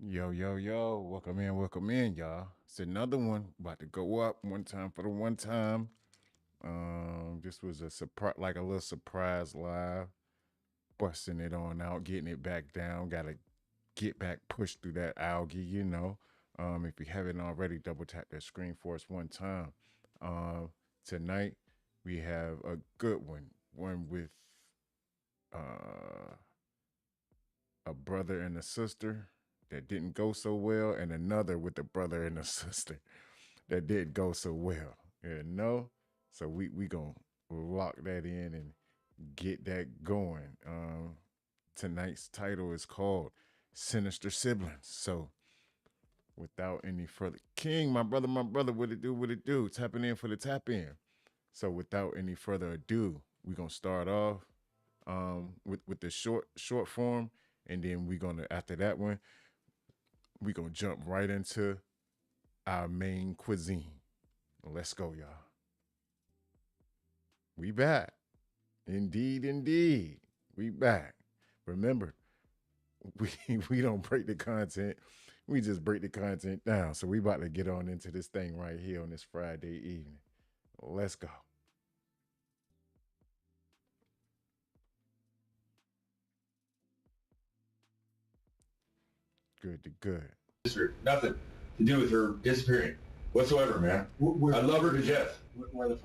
Yo, yo, yo, welcome in, y'all. It's another one about to go up one time for the one time. This was a surprise, like a little surprise live, busting it on out, getting it back down. Got to get back, push through that algae. If you haven't already, double tap that screen for us one time. Tonight we have a good one with uh a brother and a sister that didn't go so well, and another with a brother and a sister that did go so well. So we gonna lock that in and get that going. Tonight's title is called Sinister Siblings. So without any further, King, my brother, what it do, what it do? Tapping in for the tap in. So without any further ado, we gonna start off with the short form, and then we gonna after that one we gonna jump right into our main cuisine. Let's go, y'all. We back. Indeed, indeed. We back. Remember, we we don't break the content. We just break the content down. So we about to get on into this thing right here on this Friday evening. Let's go. Good to good. Nothing to do with her disappearing whatsoever, man. I love her to death. Where the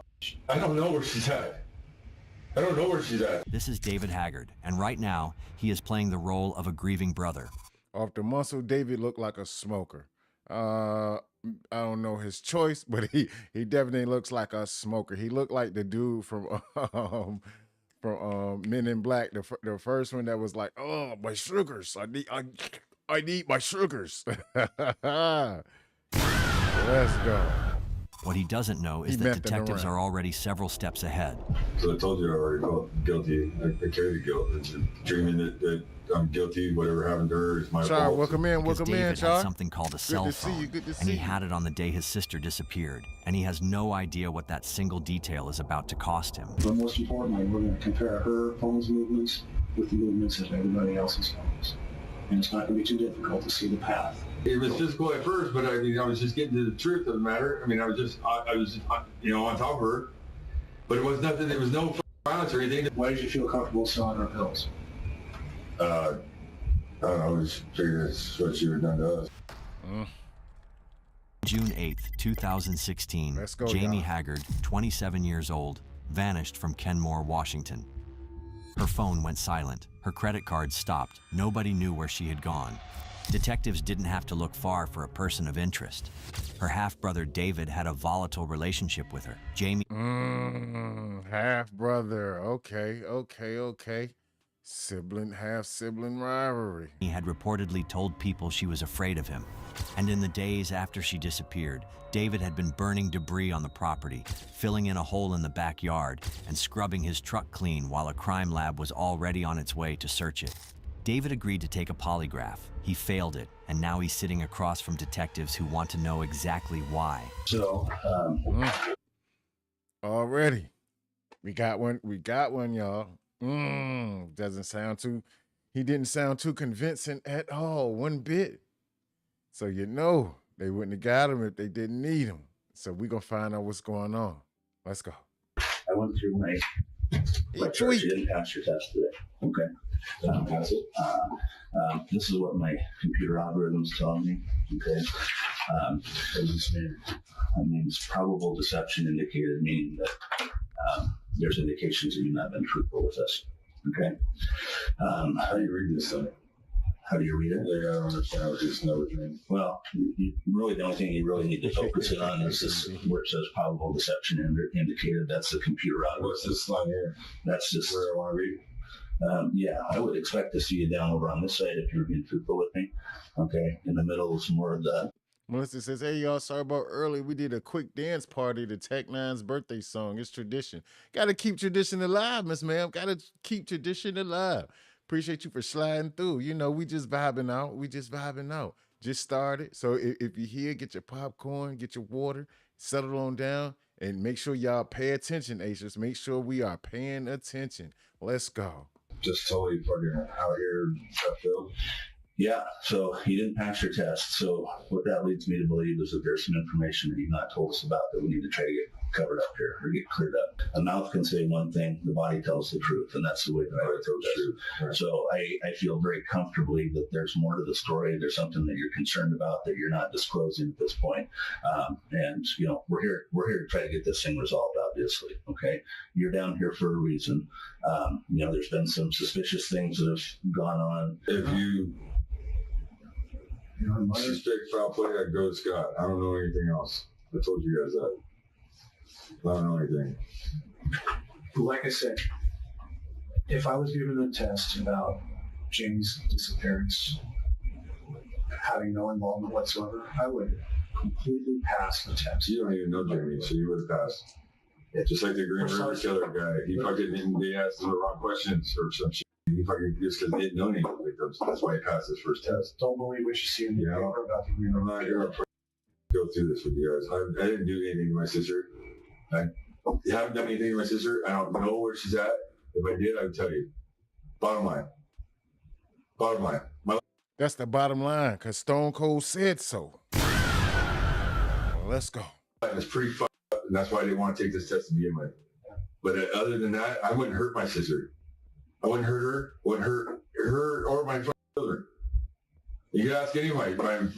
I don't know where she's at. I don't know where she's at. This is David Haggard, and right now, he is playing the role of a grieving brother. Off the muscle, David looked like a smoker. I don't know his choice, but he definitely looks like a smoker. He looked like the dude from Men in Black, the first one that was like, "Oh, my sugars! I need my sugars." Let's go. What he doesn't know is that detectives are already several steps ahead. So I told you I already felt guilty. I carry the guilt. It's dreaming that I'm guilty. Whatever happened to her is my fault. Welcome in, Because welcome in, David Char. had something called a cell phone, and he had it on the day his sister disappeared, and he has no idea what that single detail is about to cost him. But most importantly, we're going to compare her phone's movements with the movements of everybody else's phones. And it's not going to be too difficult to see the path. It was physical at first, but I was just getting to the truth of the matter. I was just on top of her. But it was nothing. There was no violence or anything. Why did you feel comfortable selling her pills? I don't know. I just figured that's what she would have done to us. June 8th, 2016, Let's go, Jamie y'all. Haggard, 27 years old, vanished from Kenmore, Washington. Her phone went silent. Her credit card stopped. Nobody knew where she had gone. Detectives didn't have to look far for a person of interest. Her half-brother David had a volatile relationship with her. Jamie Half brother. Okay. Half-sibling rivalry. had reportedly told people she was afraid of him. And in the days after she disappeared, David had been burning debris on the property, filling in a hole in the backyard, and scrubbing his truck clean while a crime lab was already on its way to search it. David agreed to take a polygraph. He failed it, and now he's sitting across from detectives who want to know exactly why. So, Already. We got one, y'all. He didn't sound too convincing at all, one bit. So they wouldn't have got him if they didn't need him. So we gonna find out what's going on. Let's go. I went through my church. You didn't pass your test today. Okay. Pass it. This is what my computer algorithm's telling me. Okay. That means probable deception indicated, meaning that there's indications that you've not been truthful with us. Okay. How do you read this thing? How do you read it? Yeah, I don't understand what this number means. Well, really, the only thing you really need to focus in on is this where it says probable deception indicated. That's the computer algorithm. What's this line here? That's just where I want to read. Yeah, I would expect to see you down over on this side if you're being truthful with me. Okay, in the middle is more of the. Melissa says, "Hey y'all, sorry about early. We did a quick dance party to Tech Nine's birthday song. It's tradition. Got to keep tradition alive, Miss Ma'am. Got to keep tradition alive. Appreciate you for sliding through. We just vibing out. Just started. So if you're here, get your popcorn, get your water, settle on down, and make sure y'all pay attention, Aces. Make sure we are paying attention. Let's go." Just totally fucking out here in Sheffield. Yeah, so he didn't pass your test. So what that leads me to believe is that there's some information that you've not told us about that we need to try to get covered up here or get cleared up. A mouth can say one thing, the body tells the truth, and that's the way that I would tell the truth. Right. So I feel very comfortably that there's more to the story. There's something that you're concerned about that you're not disclosing at this point. And you know, we're here to try to get this thing resolved, obviously. Okay, you're down here for a reason. You know, there's been some suspicious things that have gone on. If you suspect foul play, I'd go to Scott. I don't know anything else. I told you guys that. I don't know anything. Like I said, if I was given a test about Jamie's disappearance, having no involvement whatsoever, I would completely pass the test. You don't even know Jamie, so you would have passed. It's just like the Green River Killer guy. He fucking, they asked the wrong questions or some shit. He fucking, just because they didn't know any victims. That's why he passed his first test. Don't believe what you see in the paper about the Green River. I'm not going to go through this with you guys. I didn't do anything to my sister. I haven't done anything to my sister. I don't know where she's at. If I did, I would tell you. Bottom line. Bottom line. That's the bottom line, because Stone Cold said so. Well, let's go. It's pretty fucked up, and that's why I didn't want to take this test to begin with. But other than that, I wouldn't hurt my sister. I wouldn't hurt her. Wouldn't hurt her or my children. You can ask any of my family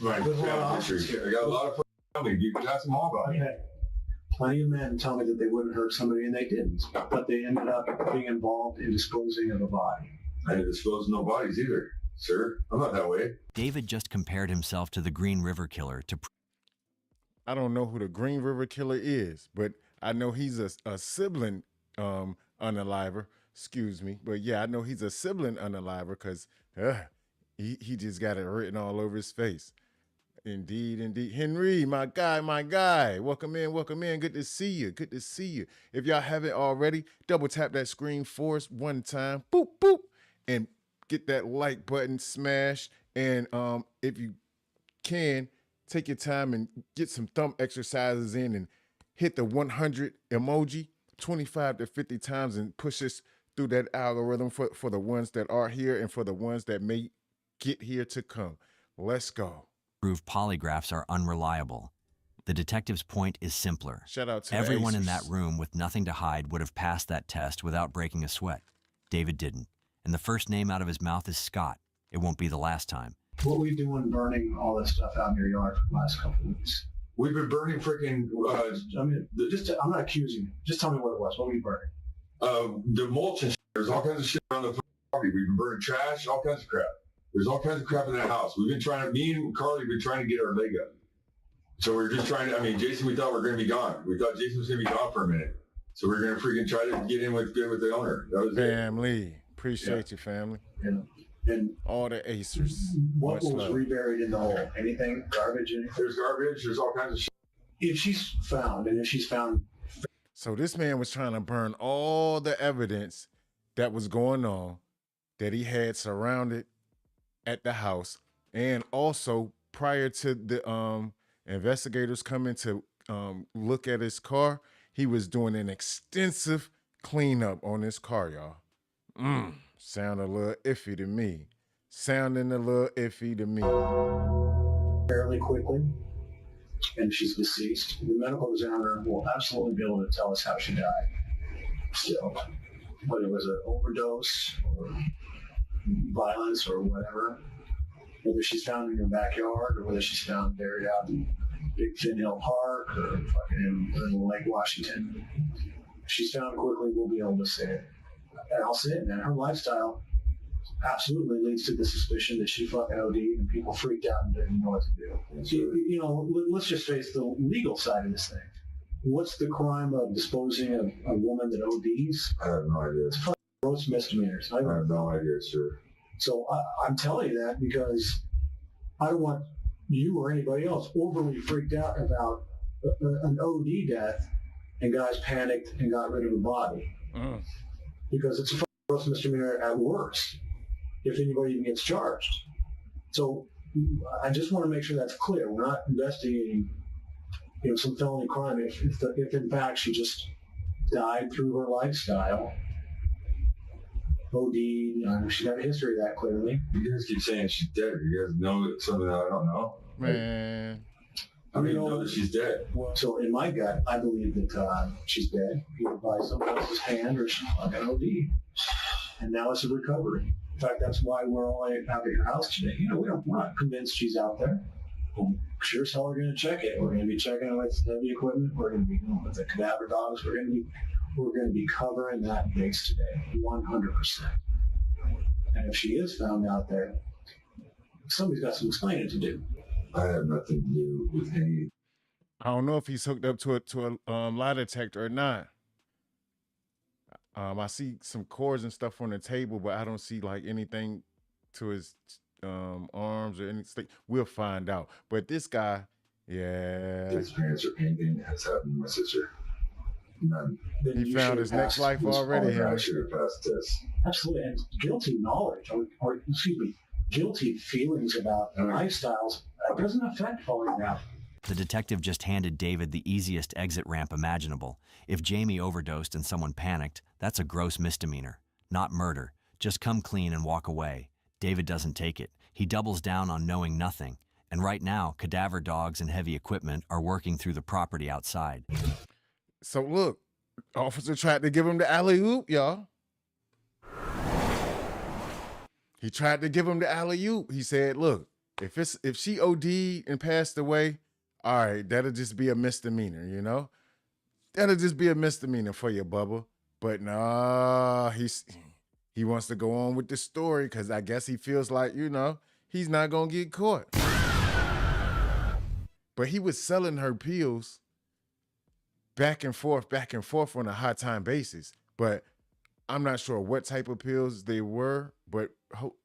history. I got a lot of family. You can ask them all about it. Plenty of men tell me that they wouldn't hurt somebody, and they didn't. But they ended up being involved in disposing of a body. I didn't dispose no bodies either, sir. I'm not that way. David just compared himself to the Green River Killer to... I don't know who the Green River Killer is, but I know he's a sibling unaliver. Excuse me. But yeah, I know he's a sibling unaliver because he just got it written all over his face. Indeed, indeed. Henry, my guy. Welcome in. Good to see you. If y'all haven't already, double tap that screen for us one time. Boop, boop. And get that like button smashed. And if you can, take your time and get some thumb exercises in and hit the 100 emoji 25 to 50 times and push us through that algorithm for the ones that are here and for the ones that may get here to come. Let's go. Prove polygraphs are unreliable. The detective's point is simpler. Shout out to everyone in that room with nothing to hide would have passed that test without breaking a sweat. David didn't. And the first name out of his mouth is Scott. It won't be the last time. What were you doing burning all this stuff out in your yard for the last couple of weeks? We've been burning freaking... I'm not accusing you. Just tell me what it was. What were you burning? The mulch and shit. There's all kinds of shit around the property. We've been burning trash, all kinds of crap. There's all kinds of crap in that house. Me and Carly have been trying to get our leg up. So we're just trying to, Jason, we thought we were going to be gone. We thought Jason was going to be gone for a minute. So we're going to freaking try to get in with the owner. That was family. Appreciate you, family. And all the acers. What was reburied in the hole? Anything? Garbage? Anything? There's garbage. There's all kinds of shit. If she's found... So this man was trying to burn all the evidence that was going on that he had surrounded at the house, and also prior to the investigators coming to look at his car, he was doing an extensive cleanup on his car, y'all. Sound a little iffy to me. Fairly quickly, and she's deceased. The medical examiner will absolutely be able to tell us how she died. Still, whether it was an overdose or violence or whatever, whether she's found in your backyard or whether she's found buried out in Big Fin Hill Park or fucking in Lake Washington. If she's found quickly, we'll be able to say it. And I'll say it, man. Her lifestyle absolutely leads to the suspicion that she fucking OD'd and people freaked out and didn't know what to do. Let's just face the legal side of this thing. What's the crime of disposing of a woman that ODs? I have no idea. It's fucking gross misdemeanors. I have no idea, sir. So I'm telling you that because I don't want you or anybody else overly freaked out about an OD death and guys panicked and got rid of the body. Because it's a gross misdemeanor at worst if anybody even gets charged. So I just want to make sure that's clear. We're not investigating some felony crime if in fact she just died through her lifestyle. OD. She got a history of that clearly. You guys keep saying she's dead. You guys know something that I don't know? Man. I don't even know that she's dead. Well, so in my gut, I believe that she's dead, either by someone else's hand or she's like an OD. And now it's a recovery. In fact, that's why we're all out at your house today. We're not convinced she's out there. Well, sure as hell we're going to check it. We're going to be checking it with heavy equipment. We're going to be with the cadaver dogs. We're going to be covering that base today, 100%. And if she is found out there, somebody's got some explaining to do. I have nothing to do with any. I don't know if he's hooked up to a lie detector or not. I see some cords and stuff on the table, but I don't see like anything to his arms or anything. We'll find out. But this guy, yeah. His parents or anything has happened to my sister. None. He found his next life already. I should have passed this. Absolutely. And guilty knowledge, or excuse me, guilty feelings about lifestyles doesn't affect falling down. The detective just handed David the easiest exit ramp imaginable. If Jamie overdosed and someone panicked, that's a gross misdemeanor, not murder. Just come clean and walk away. David doesn't take it. He doubles down on knowing nothing. And right now, cadaver dogs and heavy equipment are working through the property outside. So look, officer tried to give him the alley-oop, y'all. He tried to give him the alley-oop. He said, look, if she OD'd and passed away, all right, that'll just be a misdemeanor, That'll just be a misdemeanor for you, Bubba. But nah, he wants to go on with the story because I guess he feels like, he's not going to get caught. But he was selling her pills back and forth on a high-time basis. But I'm not sure what type of pills they were, but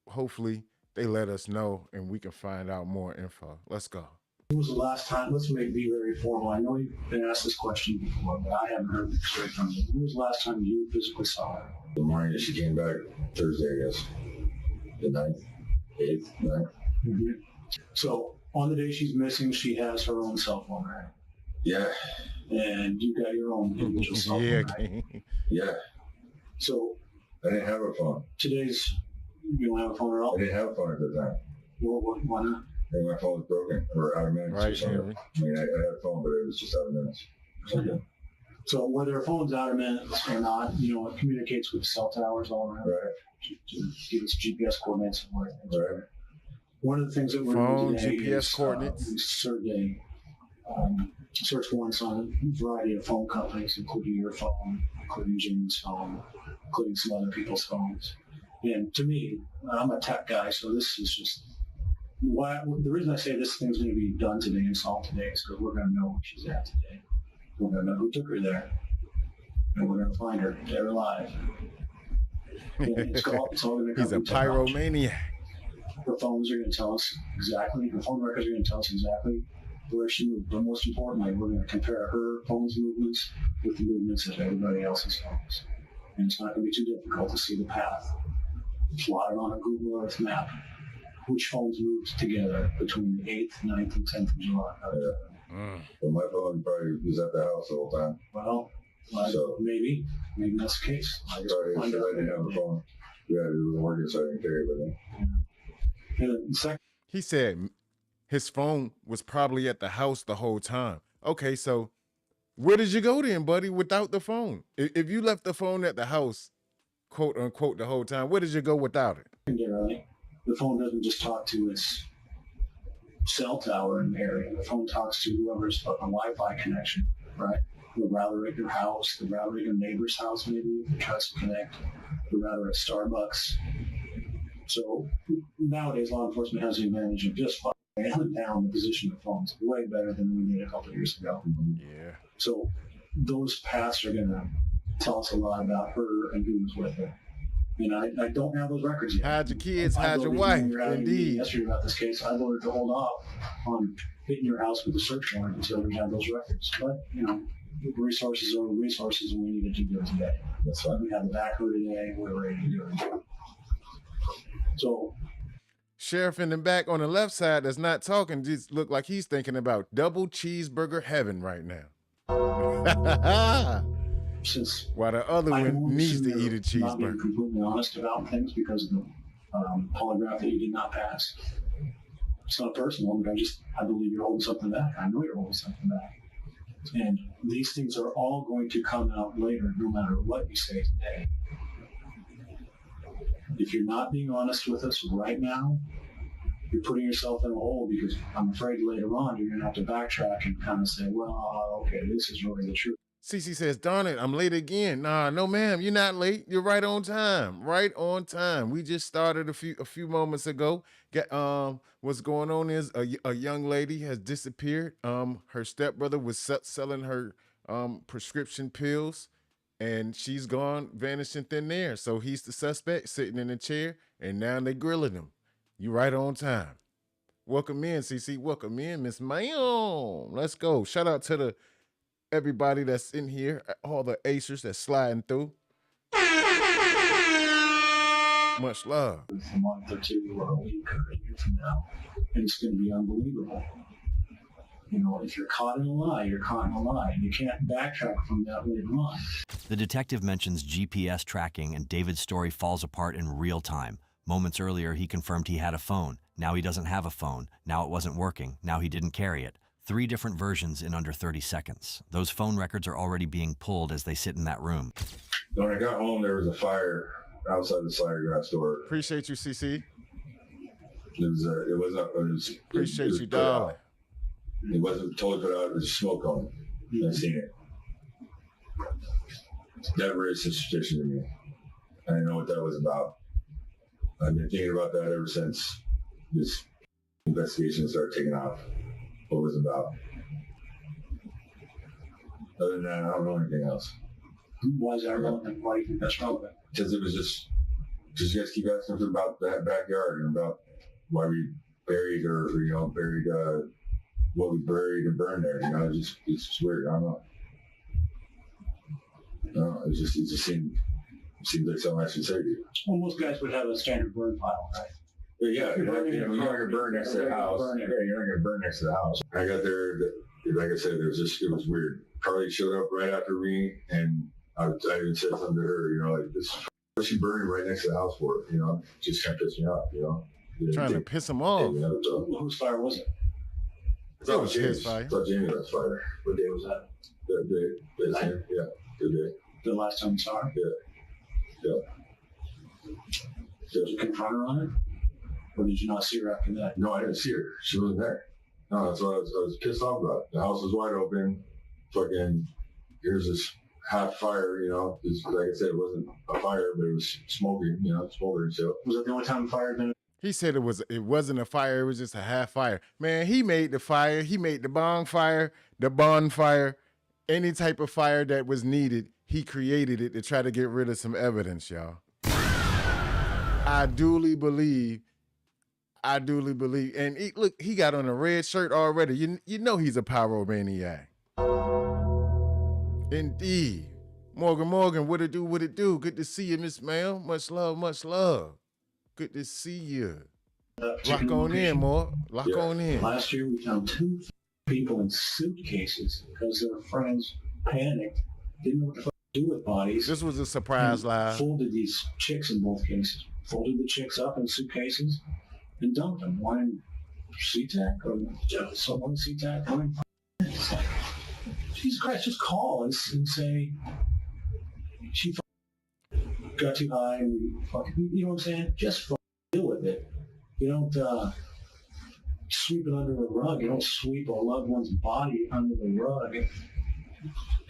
hopefully they let us know and we can find out more info. Let's go. When was the last time, let's be very formal. I know you've been asked this question before, but I haven't heard it straight from you. When was the last time you physically saw her? The morning that she came back, Thursday, I guess. The 9th, 8th, 9th. Mm-hmm. So on the day she's missing, she has her own cell phone, right? Yeah. And you got your own individual cell phone, right? Yeah. So I didn't have a phone. You don't have a phone at all? I didn't have a phone at the time. Well, why not? I think my phone was broken or out of minutes or something. Henry. I mean, I had a phone, but it was just out of minutes. Okay. So whether a phone's out of minutes or not, it communicates with cell towers all around. Right. To give its GPS coordinates and where things Right. One of the things that we're Phone, doing today GPS is coordinates. search warrants on a variety of phone companies, including your phone, including Jimmy's phone, including some other people's phones. And to me, I'm a tech guy, so this is just the reason I say this thing's going to be done today and solved today is because we're going to know where she's at today. We're going to know who took her there, and we're going to find her dead or alive. It's all going to come He's a from technology. pyromaniac. Her phones are going to tell us exactly, her phone records are going to tell us exactly where she moved. But most importantly, we're going to compare her phone's movements with the movements of everybody else's phones. And it's not going to be too difficult to see the path plotted on a Google Earth map. Which phones moved together between the 8th, 9th, and 10th of July. Well, my phone probably was at the house the whole time. Well, maybe that's the case. I didn't have a phone. Yeah, it was working, so I didn't carry it with me. And second, He said his phone was probably at the house the whole time. Okay, so where did you go then, buddy, without the phone? If you left the phone at the house, quote unquote, the whole time, where did you go without it? the phone doesn't just talk to its cell tower in the area. The phone talks to whoever's a Wi-Fi connection, right? The router at your house, the router at your neighbor's house, maybe if it tries to connect, the router at Starbucks. So nowadays, law enforcement has the advantage of just nailing down the position of phones way better than we did a couple of years ago. Yeah. So those paths are going to tell us a lot about her and who was with her. And I don't have those records yet. Hide your kids, hide your wife. Indeed. Yesterday about this case, I voted to hold off on hitting your house with a search warrant until we have those records. But, resources are resources, and we needed to do it today. That's why we had the backhoe today. We're ready to do it. So, Sheriff in the back on the left side that's not talking just look like he's thinking about double cheeseburger heaven right now. since While the other I one won't needs to assume eat a you're not being cheeseburger. completely honest about things because of the polygraph that you did not pass. It's not personal, but I believe you're holding something back. I know you're holding something back. And these things are all going to come out later, no matter what you say today. If you're not being honest with us right now, you're putting yourself in a hole, because I'm afraid later on you're going to have to backtrack and kind of say, well, okay, this is really the truth. Cece says, darn it, I'm late again. Nah, no, ma'am, you're not late. You're right on time. Right on time. We just started a few moments ago. What's going on is a young lady has disappeared. Her stepbrother was selling her prescription pills, and she's gone, vanished in thin air. So he's the suspect sitting in a chair, and now they grilling him. You right on time. Welcome in, Cece. Welcome in, Miss Ma'am. Let's go. Shout out to everybody that's in here, all the acers that's sliding through. Much love. A month or two or a week or a year from now, and it's going to be unbelievable. You know, if you're caught in a lie, you're caught in a lie. You can't backtrack from that later on. The detective mentions GPS tracking, and David's story falls apart in real time. Moments earlier, he confirmed he had a phone. Now he doesn't have a phone. Now it wasn't working. Now he didn't carry it. 3 different versions in under 30 seconds. Those phone records are already being pulled as they sit in that room. When I got home, there was a fire outside the cider glass door. Appreciate you, CC. Appreciate you, darling. It wasn't totally put out. It was smoke on it. I've seen it. That raised suspicion to me. I didn't know what that was about. I've been thinking about that ever since this investigation started taking off. What was it about? Other than that, I don't know anything else. Why is that relevant? Why do you think that's relevant? Because it was just you guys keep asking about that backyard and about why we buried what we buried and burned there. You know, it's just weird. I don't know. No, it just seemed like something I should say to you. Well, most guys would have a standard burn pile, right? But yeah, you're not going to burn next to the house. Yeah, you're not going to burn next to the house. I got there, like I said, it was weird. Carly showed up right after me, and I even said something to her, you know, like, what's she burning right next to the house for? You know, just kind of pissed me off, you know. Trying to piss him off. Whose fire was it? That was his fire. I thought Jamie was fire. What day was that? That day. Yeah, good day. The last time you saw her? Yeah. Did you confront her on it? Or did you not see her after that? No, I didn't see her. She wasn't there. No, that's what I was pissed off about. The house was wide open. Fucking, here's this half fire, you know. Like I said, it wasn't a fire, but it was smoking, you know, smoldering. So was that the only time the fire had been? He said it wasn't a fire, it was just a half fire. Man, he made the fire, he made the bonfire, any type of fire that was needed, he created it to try to get rid of some evidence, y'all. I duly believe, and he got on a red shirt already. You know he's a pyromaniac. Indeed. Morgan, what it do? Good to see you, Miss Ma'am. Much love. Good to see you. Lock on in, more. Lock on in. Last year we found 2 people in suitcases because their friends panicked, didn't know what the fuck to do with bodies. This was a surprise live. Folded these chicks in both cases. Folded the chicks up in suitcases and dumped them. One in SeaTac or one in SeaTac, one in. It's like, Jesus Christ, just call and say she got too high and fucking, you know what I'm saying? Just fucking deal with it. You don't sweep it under the rug. You don't sweep a loved one's body under the rug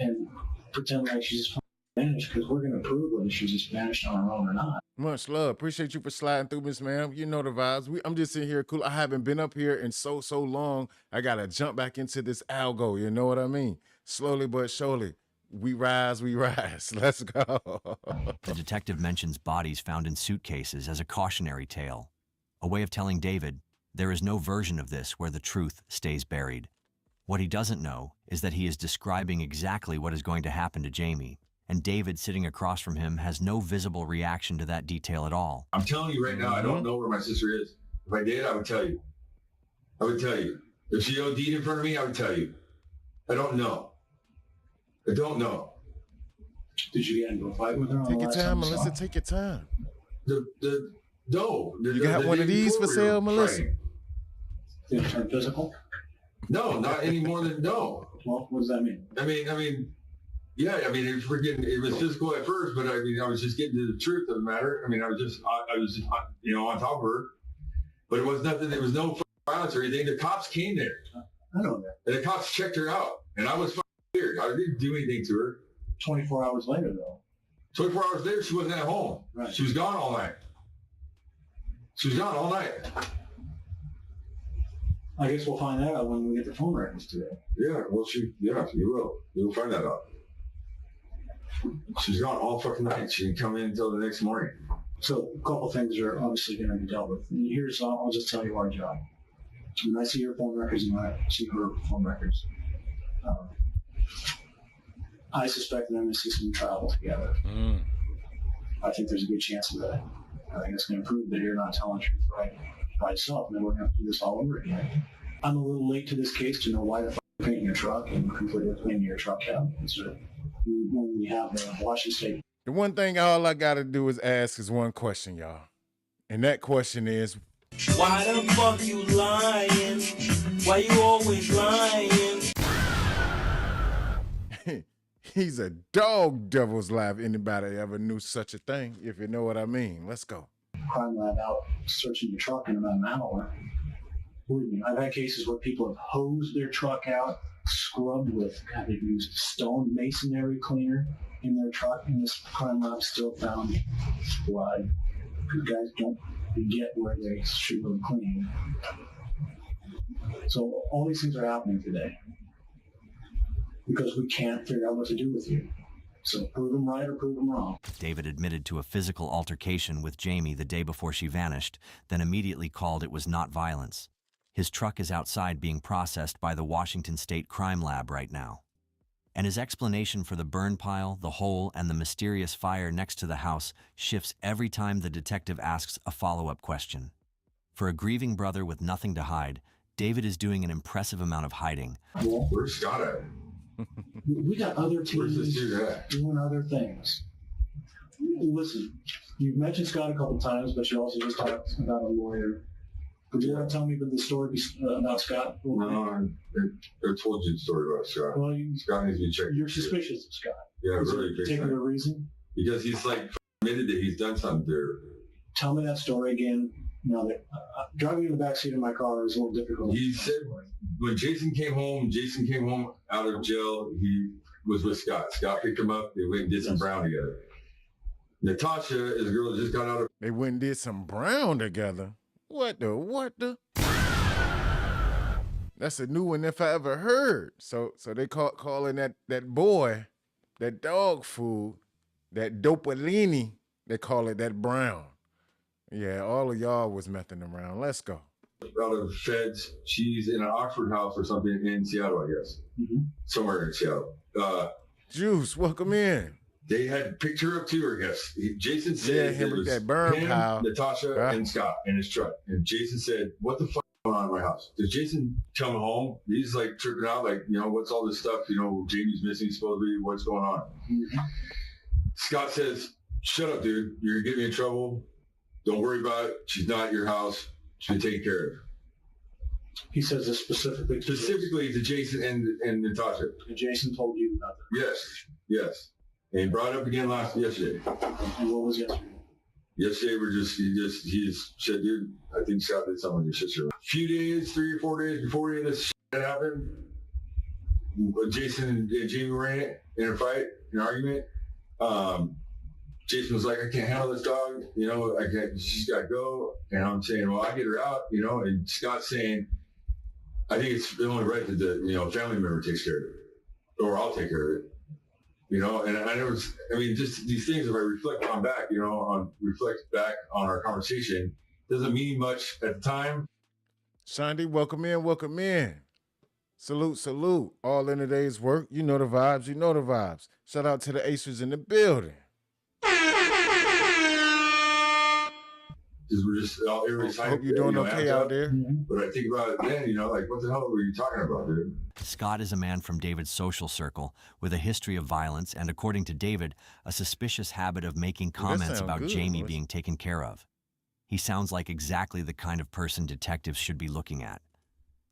and pretend like she's just vanished, because we're going to prove whether she's just vanished on her own or not. Much love. Appreciate you for sliding through, Miss Ma'am. You know the vibes. I'm just sitting here cool. I haven't been up here in so long. I got to jump back into this algo. You know what I mean? Slowly but surely. We rise. Let's go. The detective mentions bodies found in suitcases as a cautionary tale, a way of telling David there is no version of this where the truth stays buried. What he doesn't know is that he is describing exactly what is going to happen to Jamie, and David sitting across from him has no visible reaction to that detail at all. I'm telling you right now, I don't know where my sister is. If I did, I would tell you. If she OD'd in front of me, I would tell you. I don't know. Did you get into a fight with her? Take your time, Melissa. Take your time. No. You got one of these for sale, Melissa? Did it turn physical? No, not any more than no. Well, what does that mean? I mean, yeah. I mean, it was physical at first, but I mean, I was just getting to the truth of the matter. I mean, I was just on top of her, but it was nothing. There was no violence or anything. The cops came there. I know that. And the cops checked her out, and I was scared. I didn't do anything to her. 24 hours later, though. 24 hours later, she wasn't at home. Right. She was gone all night. I guess we'll find that out when we get the phone records today. Yeah, well, you will. You'll find that out. She's gone all fucking night. She didn't come in until the next morning. So a couple things are obviously going to be dealt with. And here's, I'll just tell you our job. When I see your phone records and when I see her phone records, I suspect them to see some travel together. I think there's a good chance of that. I think it's going to prove that you're not telling the truth right by yourself, and then we're going to have to do this all over again. I'm a little late to this case to know why the fuck you're painting your truck and completely cleaning your truck out. So when we have the Washington State. The one thing all I got to do is ask is one question, y'all. And that question is, why the fuck you lying? Why you always lying? He's a dog devil's life. Anybody ever knew such a thing, if you know what I mean. Let's go. Crime lab out searching your truck in about an hour. What do you mean? I've had cases where people have hosed their truck out, scrubbed with, God, they've used stone masonry cleaner in their truck, and this crime lab still found blood. Because guys don't get where they should go clean. So all these things are happening today because we can't figure out what to do with you. So prove them right or prove them wrong. David admitted to a physical altercation with Jamie the day before she vanished, then immediately called it was not violence. His truck is outside being processed by the Washington State Crime Lab right now. And his explanation for the burn pile, the hole, and the mysterious fire next to the house shifts every time the detective asks a follow-up question. For a grieving brother with nothing to hide, David is doing an impressive amount of hiding. Well, where's Scott at? We got other teams doing other things. Listen, you've mentioned Scott a couple times, but you also just talked about a lawyer. Would you want to tell me the story about Scott? No, I told you the story about Scott. Well, Scott needs to be checked. You're suspicious of Scott. Yeah, Is really. there a particular reason? Because he's like admitted that he's done something there. Tell me that story again. Now that driving in the backseat of my car is a little difficult. He said when Jason came home out of jail, he was with Scott. Scott picked him up. They went and did some brown together. Natasha is a girl that just got out of... They went and did some brown together. What the? That's a new one if I ever heard. So they calling that boy, that dog food, that Dopolini, they call it that brown. Yeah, all of y'all was messing around. Let's go. Out of feds. She's in an Oxford house or something in Seattle, I guess. Mm-hmm. Somewhere in Seattle. Juice, welcome in. They had picked her up too, I guess. Jason said him with that burn pile. Natasha, and Scott in his truck. And Jason said, what the fuck is going on in my house? Does Jason come home? He's like tripping out, like, what's all this stuff? Jamie's missing supposedly. What's going on? Mm-hmm. Scott says, shut up, dude. You're going to get me in trouble. Don't worry about it. She's not at your house. She's been taken care of. He says this specifically to Jason and Natasha. And Jason told you about that? Yes. And he brought it up again yesterday. And what was yesterday? Yesterday, he just said, dude, I think Scott did something with your sister. A few days, 3 or 4 days before any of this shit happened, Jason and Jamie were in a fight, an argument. Jason was like, I can't handle this dog, she's got to go. And I'm saying, well, I get her out, and Scott's saying, I think it's only right that the, family member takes care of it, or I'll take care of it. And just these things, if I reflect back on our conversation, doesn't mean much at the time. Shandy, welcome in. Salute. All in a day's work. You know the vibes. Shout out to the Acers in the building. because we're just all everybody's I hope you're doing okay out there. But I think about it then, like, what the hell were you talking about, dude? Scott is a man from David's social circle with a history of violence and, according to David, a suspicious habit of making comments about Jamie being taken care of. He sounds like exactly the kind of person detectives should be looking at.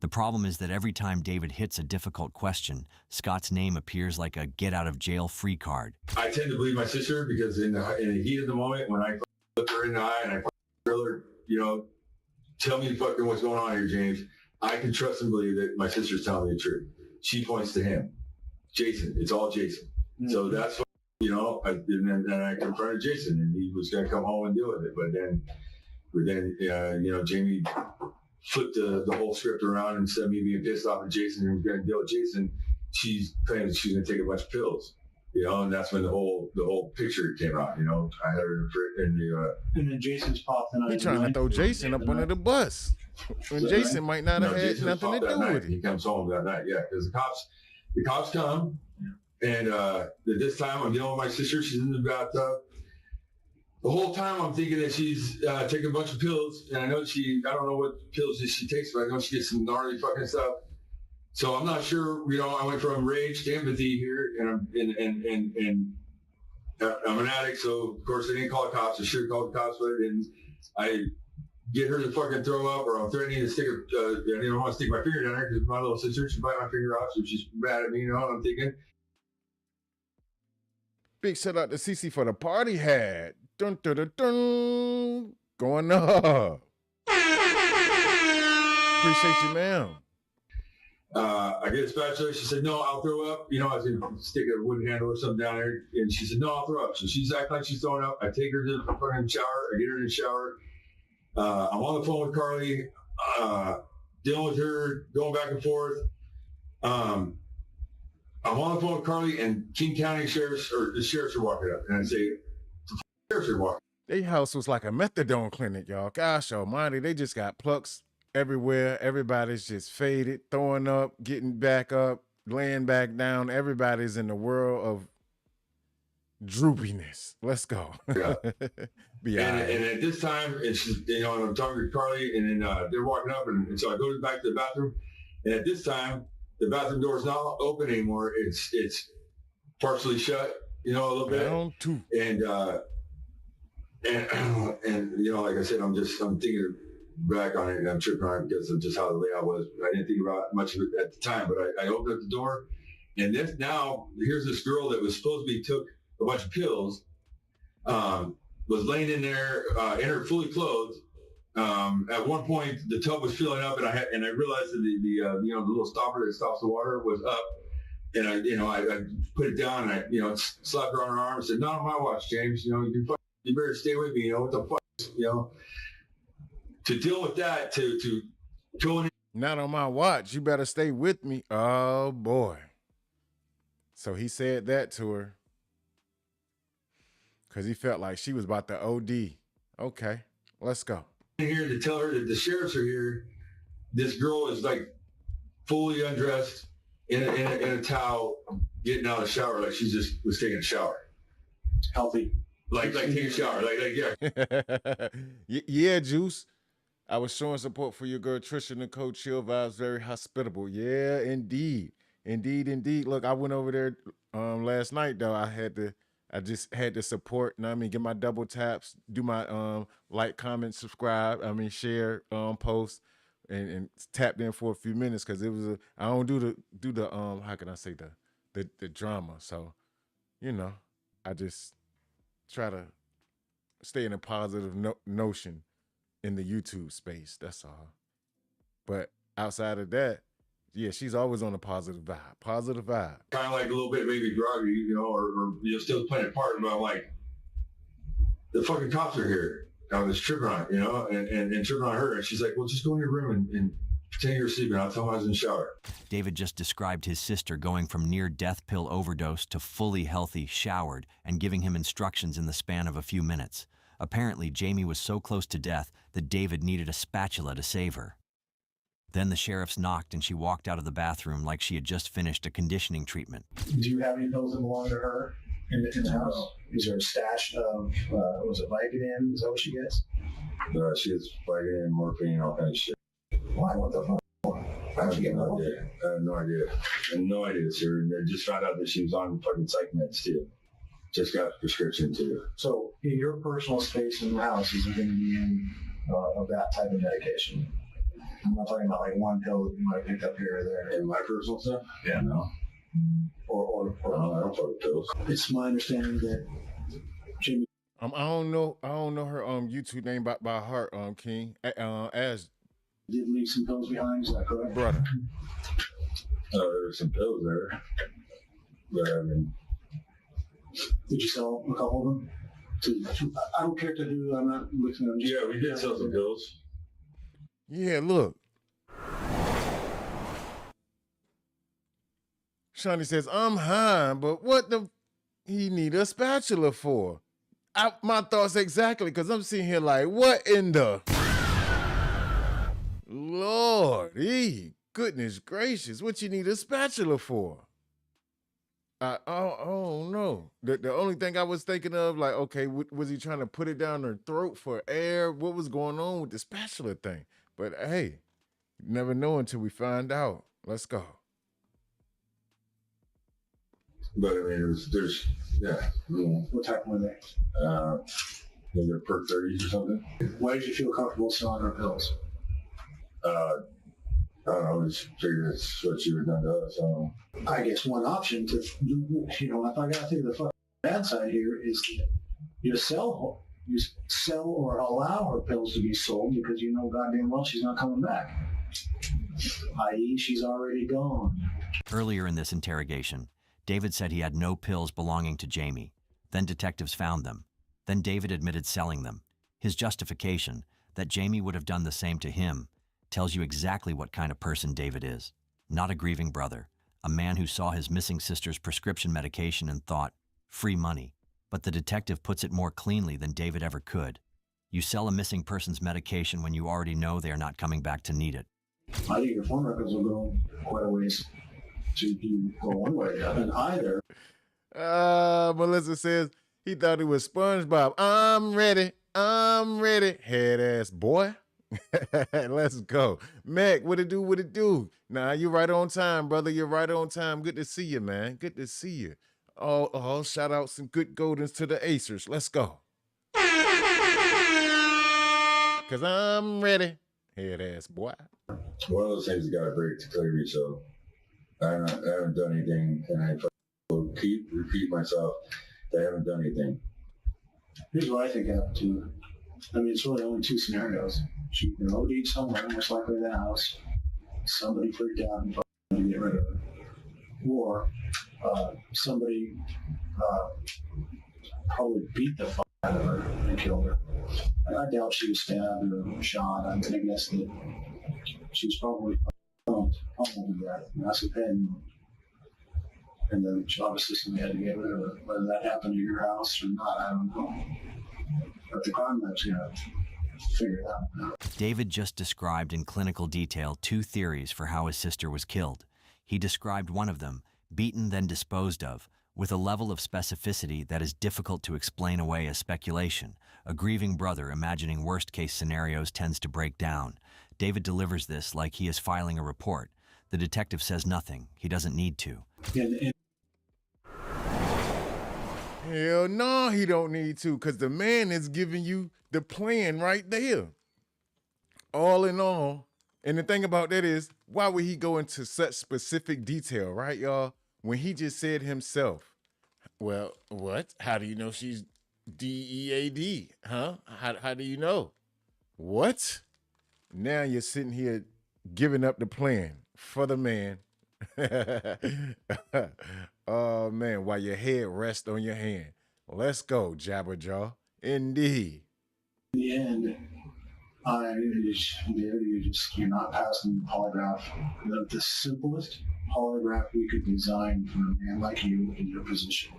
The problem is that every time David hits a difficult question, Scott's name appears like a get-out-of-jail-free card. I tend to believe my sister because in the heat of the moment, when I look her in the eye and I tell her, tell me fucking what's going on here, James, I can trust and believe that my sister's telling me the truth. She points to him. Jason. It's all Jason. Mm-hmm. So that's what, and then I confronted Jason, and he was going to come home and deal with it. But then Jamie flipped the whole script around, and instead of me being pissed off at Jason and going to deal with Jason, she's claiming that she's going to take a bunch of pills. And that's when the whole picture came out. I had her in the. And then Jason's popped in. He's trying to throw Jason up under the bus, and Jason might not have had nothing to do with it. He comes home that night, yeah, because the cops come, and this time I'm dealing with my sister. She's in the bathtub. The whole time I'm thinking that she's taking a bunch of pills, and I know I don't know what pills she takes, but I know she gets some gnarly fucking stuff. So I'm not sure, I went from rage to empathy here, and I'm an addict, so of course I didn't call the cops. I should have called the cops, but I didn't. I get her to fucking throw up, or I'm threatening to stick I didn't want to stick my finger down her because my little sister, she bite my finger off, so she's mad at me, and I'm thinking. Big shout out to Cece for the party hat. Dun, dun, dun, dun. Going up. Appreciate you, ma'am. I get a spatula. She said, no, I'll throw up. I was going to stick a wooden handle or something down there. And she said, no, I'll throw up. So she's acting like she's throwing up. I take her to the fucking shower. I get her in the shower. I'm on the phone with Carly, dealing with her, going back and forth. I'm on the phone with Carly, and King County the sheriffs are walking up. And I say, the sheriffs are walking. Their house was like a methadone clinic, y'all. Gosh almighty, they just got plucks everywhere. Everybody's just faded, throwing up, getting back up, laying back down. Everybody's in the world of droopiness. Let's go. Yeah. And at this time, it's I'm talking to Carly, and then they're walking up, and so I go back to the bathroom, and at this time, the bathroom door is not open anymore. It's partially shut, a little bit. Down too. And like I said, I'm thinking back on it, and I'm tripping on it because of just how the layout was. I didn't think about much of it at the time, but I opened up the door, and here's this girl that was supposed to be took a bunch of pills, was laying in there, in her fully clothed. At one point, the tub was filling up, and I realized that the little stopper that stops the water was up, and I put it down, and I slapped her on her arm and said, "Not on my watch, James. You better stay with me. What the fuck, To deal with that, to go in. Not on my watch. You better stay with me. Oh boy. So he said that to her because he felt like she was about to OD. Okay, let's go. Here to tell her that the sheriffs are here. This girl is like fully undressed in a towel, getting out of the shower like she just was taking a shower. Healthy. Like taking a shower. Like yeah. Yeah, Juice. I was showing support for your girl Trisha Nicole. Chill vibes, very hospitable. Yeah, indeed. Indeed. Look, I went over there last night though. I just had to support, get my double taps, do my like, comment, subscribe, share, post, and tapped in for a few minutes because it was I don't do the how can I say the drama. So, I just try to stay in a positive notion in the YouTube space. That's all. But outside of that, yeah, she's always on a positive vibe. Positive vibe. Kind of like a little bit maybe groggy, or still playing a part. But I'm like, the fucking cops are here. I was tripping on it, and tripping on her. And she's like, well, just go in your room and pretend you're sleeping. I'll tell them I was in the shower. David just described his sister going from near-death pill overdose to fully healthy, showered, and giving him instructions in the span of a few minutes. Apparently, Jamie was so close to death that David needed a spatula to save her. Then the sheriffs knocked and she walked out of the bathroom like she had just finished a conditioning treatment. Do you have any pills that belong to her in the house? Is there a stash of, was it Vicodin? Is that what she gets? She was fighting and morphine, all kinds of shit. Why? What the fuck? How'd you get no more? idea. I have no idea. I have no idea, sir. And I just found out that she was on fucking psych meds too. Just got a prescription too. So in your personal space in the house, is there going to be any of that type of medication? I'm not talking about like one pill that you might pick up here or there. And my personal stuff? Yeah. No. Or No, I don't fuck pills. it's my understanding that Jimmy. I don't know her YouTube name by heart, King. As Did leave some pills behind, is that correct? brother. There were some pills there. But I mean, Did you sell a couple of them? I don't care to do. I'm not looking at. yeah, we did sell some pills. Yeah, look. Shawnee says, I'm high, but what the he need a spatula for? My thoughts exactly, because I'm sitting here like, what in the Lord, goodness gracious, what you need a spatula for? Oh no. The only thing I was thinking of, like, okay, was he trying to put it down her throat for air? What was going on with the spatula thing? But hey, you never know until we find out. Let's go. But I mean, yeah. What type were they? Maybe they're perk 30s or something. Why did you feel comfortable selling her pills? I don't know, I just figured that's what she would have done to us. I don't know. I guess one option to, if I got to think of the fucking bad side here is that you sell or allow her pills to be sold because you know goddamn well she's not coming back. I.e., she's already gone. Earlier in this interrogation, David said he had no pills belonging to Jamie. Then detectives found them. Then David admitted selling them. His justification, that Jamie would have done the same to him, tells you exactly what kind of person David is. Not a grieving brother, a man who saw his missing sister's prescription medication and thought, free money. But the detective puts it more cleanly than David ever could. You sell a missing person's medication when you already know they are not coming back to need it. I think your phone records will go quite a ways to go one way or the other. And either. Melissa says he thought he was SpongeBob. I'm ready. Head ass boy. Let's go. Mac, what it do? Nah, you're right on time, brother. You're right on time. Good to see you, man. Good to see you. Oh, shout out some good goldens to the Acers. Let's go. Cause I'm ready. Head ass boy. One of those things that got to break to clear me, so I haven't done anything, and I will repeat myself. I haven't done anything. Here's what I think happened to her. I mean, it's really only two scenarios. She OD'd somewhere, most likely in the house. Somebody freaked out and tried to get rid of her. Or somebody probably beat the fuck out of her and killed her. And I doubt she was stabbed or shot. I'm going to guess that she was probably pummeled to death. And that's a pen. And then obviously somebody had to get rid of her. Whether that happened to your house or not, I don't know. But the crime lab's going to figure it out. David just described in clinical detail 2 theories for how his sister was killed. He described one of them, beaten then disposed of, with a level of specificity that is difficult to explain away as speculation. A grieving brother imagining worst-case scenarios tends to break down. David delivers this like he is filing a report. The detective says nothing. He doesn't need to. Hell no, he don't need to, because the man is giving you the plan right there. All in all. And the thing about that is, why would he go into such specific detail, right, y'all? When he just said himself, well, what? How do you know she's DEAD? Huh? How do you know? What? Now you're sitting here giving up the plan for the man. Oh, man, while your head rests on your hand. Let's go, Jabberjaw. Indeed. In the end, you're not passing the polygraph. The simplest polygraph we could design for a man like you in your position.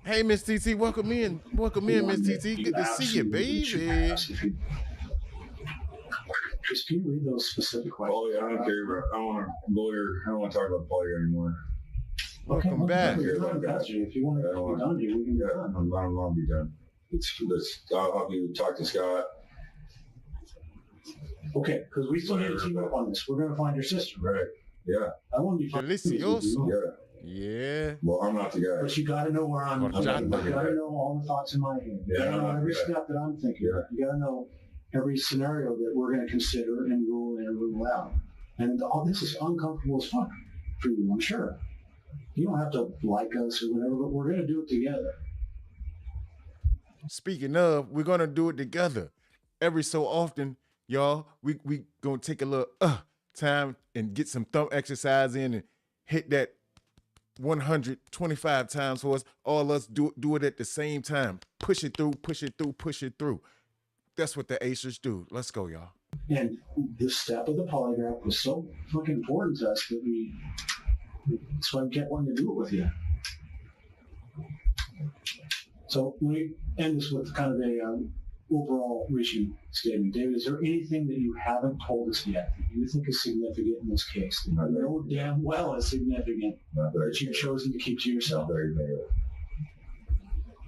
Hey, Miss TT, welcome in. Welcome in, Miss TT. Good to see you, baby. Chris, can you read those specific questions? Oh yeah, I don't care, bro. I don't want a lawyer. I don't want to talk about lawyer anymore. Welcome back. If you want to be done, we can be done. I'm not going to be done. I'll talk to Scott. Okay, because we still need to team up on this. We're going to find your sister. Right. Yeah. I want to be finding Delicioso. Yeah. Yeah. Well, I'm not the guy. But you got to know where I'm. You got Horchata. to know all the thoughts in my head. You Yeah, got to know every yeah. step that I'm thinking. Yeah. You got to know every scenario that we're going to consider and rule in and rule out. And all this is uncomfortable as fuck for you, I'm sure. You don't have to like us or whatever, but we're going to do it together. Speaking of, we're gonna do it together. Every so often, y'all, we gonna take a little time and get some thumb exercise in and hit that 125 times for us. All us do it at the same time. Push it through, push it through, push it through. That's what the Acers do. Let's go, y'all. And this step of the polygraph was so fucking important to us that that's why we kept wanting to do it with you. So let me end this with kind of a overall reaching statement. David, is there anything that you haven't told us yet that you think is significant in this case? That you know damn well is significant that you've chosen to keep to yourself?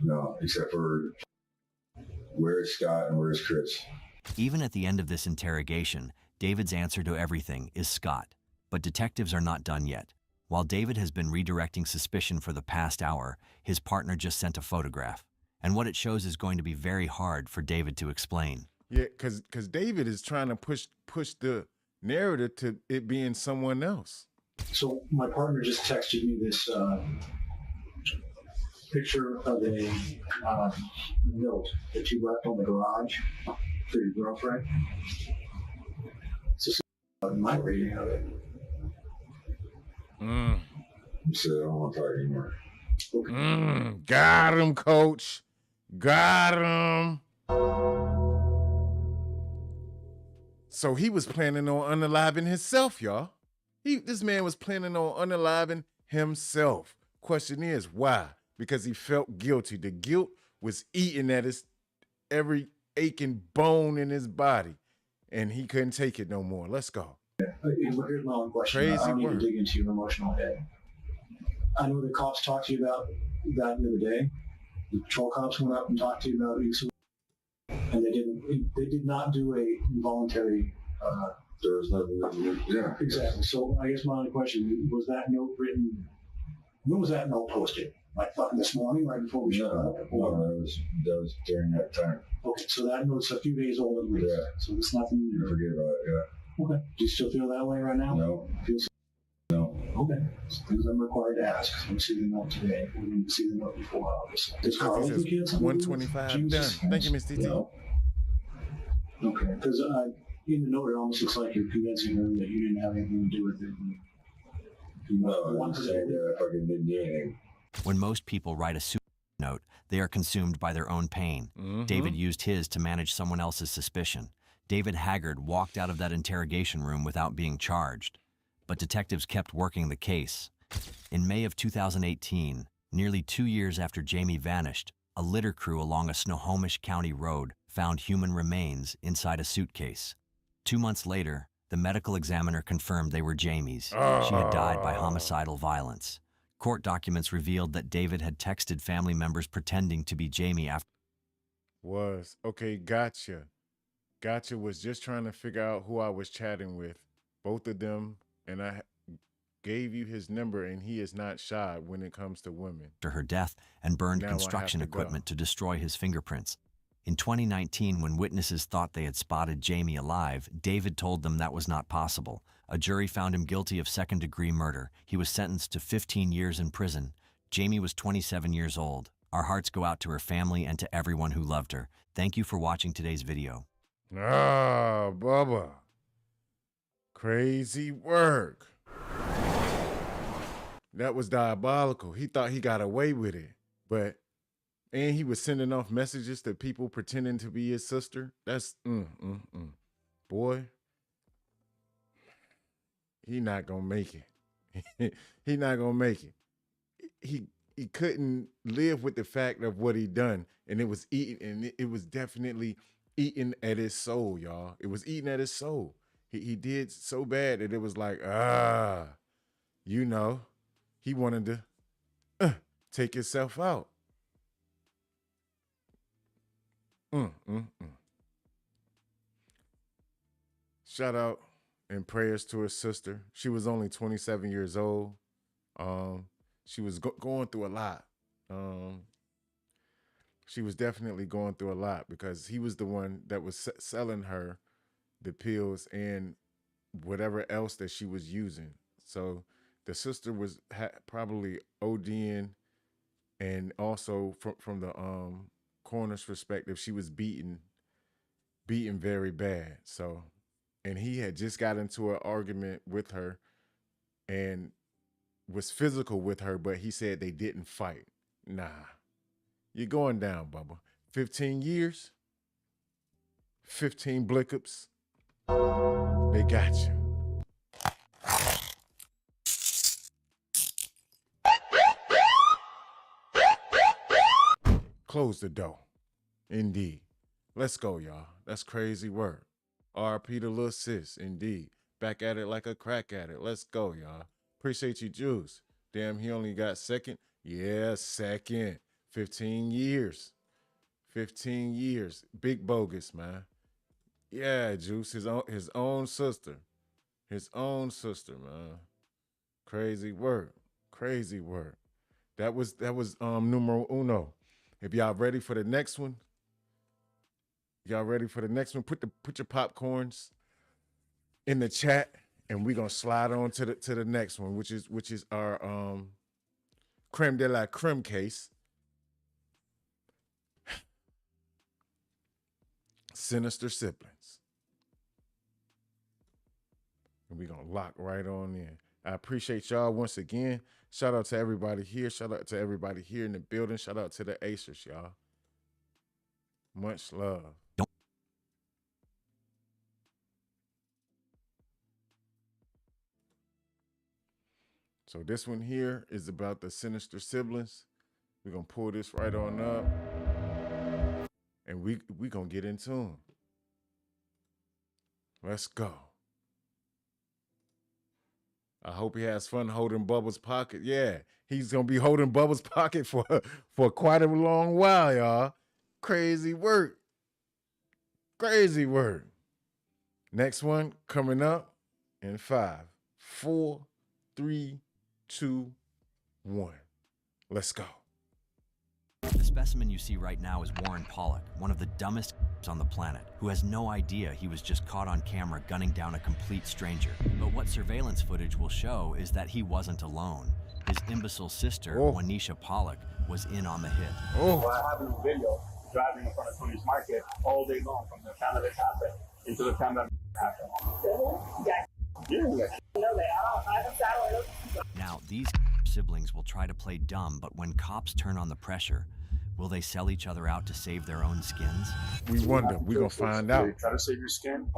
No, except for where's Scott and where's Chris? Even at the end of this interrogation, David's answer to everything is Scott. But detectives are not done yet. While David has been redirecting suspicion for the past hour, his partner just sent a photograph. And what it shows is going to be very hard for David to explain. Yeah, because David is trying to push the narrative to it being someone else. So my partner just texted me this picture of a note that you left on the garage for your girlfriend. It's just my reading of it. He said, I don't want to talk anymore. Okay. Got him, coach. Got him. So he was planning on unaliving himself, y'all. This man was planning on unaliving himself. Question is, why? Because he felt guilty. The guilt was eating at his every aching bone in his body, and he couldn't take it no more. Let's go. Here's my own question. Crazy I don't need word. to dig into your emotional head. I know the cops talked to you about that the other day. The patrol cops went up and talked to you about it, and they did not do a involuntary. There was nothing. Yeah. Exactly. So I guess my only question was that note written. When was that note posted? Like fucking this morning, right before we showed up? No, that was during that time. Okay, so that note's a few days old at least. Yeah. So it's nothing You new. forget about it, yeah. Okay. Do you still feel that way right now? No. No. Okay. So things I'm required to ask. I'm see the note today. We didn't see the note before, obviously. Does Carly Because think you had it's something to do with 125 James's done. Thank you, Miss TT. No. Okay. Because in the note, it almost looks like you're convincing her that you didn't have anything to do with it. No, I didn't say that. I fucking didn't do anything. When most people write a suicide note, they are consumed by their own pain. David used his to manage someone else's suspicion. David Haggard walked out of that interrogation room without being charged. But detectives kept working the case. In May of 2018, nearly 2 years after Jamie vanished, a litter crew along a Snohomish County road found human remains inside a suitcase. 2 months later, the medical examiner confirmed they were Jamie's. She had died by homicidal violence. Court documents revealed that David had texted family members pretending to be Jamie after. Okay, gotcha. Gotcha was just trying to figure out who I was chatting with. Both of them, and I gave you his number, and he is not shy when it comes to women. After her death and burned Now I have construction to go. equipment to destroy his fingerprints. In 2019, when witnesses thought they had spotted Jamie alive, David told them that was not possible. A jury found him guilty of second-degree murder. He was sentenced to 15 years in prison. Jamie was 27 years old. Our hearts go out to her family and to everyone who loved her. Thank you for watching today's video. Bubba. Crazy work. That was diabolical. He thought he got away with it, and he was sending off messages to people pretending to be his sister. That's, boy, he not gonna make it. He not gonna make it. He couldn't live with the fact of what he done, and it was eating, and it was definitely eating at his soul, y'all. It was eating at his soul. He did so bad that it was like, he wanted to take himself out. shout out and prayers to her sister. She was only 27 years old. She was going through a lot. Um, she was definitely going through a lot because he was the one that was selling her the pills and whatever else that she was using. So the sister was probably ODing, and also from the coroner's perspective, she was beaten very bad. So, and he had just got into an argument with her and was physical with her, but he said they didn't fight. Nah, you're going down, Bubba. 15 years, 15 blickups, they got you. Close the door. Indeed. Let's go, y'all. That's crazy work. RP to Lil Sis, indeed. Back at it like a crack at it. Let's go, y'all. Appreciate you, Juice. Damn, he only got second. Yeah, second. 15 years. 15 years. Big bogus, man. Yeah, Juice, his own sister. His own sister, man. Crazy work. Crazy work. That was numero uno. If y'all ready for the next one, put your popcorns in the chat, and we're gonna slide on to the next one, which is our creme de la creme case. Sinister siblings. And we're gonna lock right on in. I appreciate y'all once again. Shout out to everybody here. Shout out to everybody here in the building. Shout out to the Acers, y'all. Much love. So this one here is about the Sinister siblings. We're going to pull this right on up. And we going to get into them. Let's go. I hope he has fun holding Bubba's pocket. Yeah, he's going to be holding Bubba's pocket for quite a long while, y'all. Crazy work. Crazy work. Next one coming up in 5, 4, 3, 2, 1. Let's go. The specimen you see right now is Warren Pollock, one of the dumbest on the planet, who has no idea he was just caught on camera gunning down a complete stranger. But what surveillance footage will show is that he wasn't alone. His imbecile sister, Wanisha Pollock, was in on the hit. Well, I have a video driving in front of Tony's Market all day long from the time that it happened into the time that it happened. Now, these siblings will try to play dumb, but when cops turn on the pressure, will they sell each other out to save their own skins? We wonder. We're going to find out. Try to save your skin, and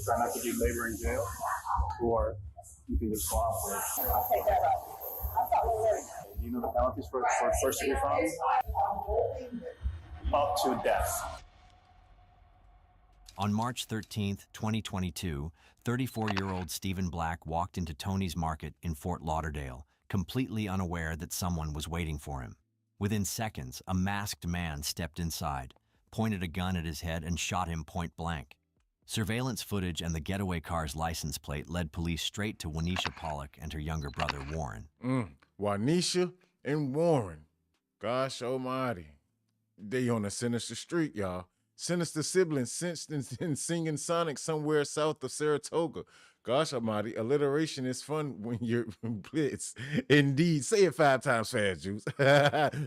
try not to get labor in jail, or you can just cooperate. I'll take that up. You know the penalties for first degree felony? Up to death. On March 13th, 2022, 34-year-old Stephen Black walked into Tony's Market in Fort Lauderdale, completely unaware that someone was waiting for him. Within seconds, a masked man stepped inside, pointed a gun at his head, and shot him point blank. Surveillance footage and the getaway car's license plate led police straight to Wanisha Pollock and her younger brother, Warren. Wanisha and Warren. Gosh almighty. They on a sinister street, y'all. Sinister siblings sensed in singing Sonic somewhere south of Saratoga. Gosh almighty, alliteration is fun when you're blitz. Indeed. Say it 5 times fast, Juice.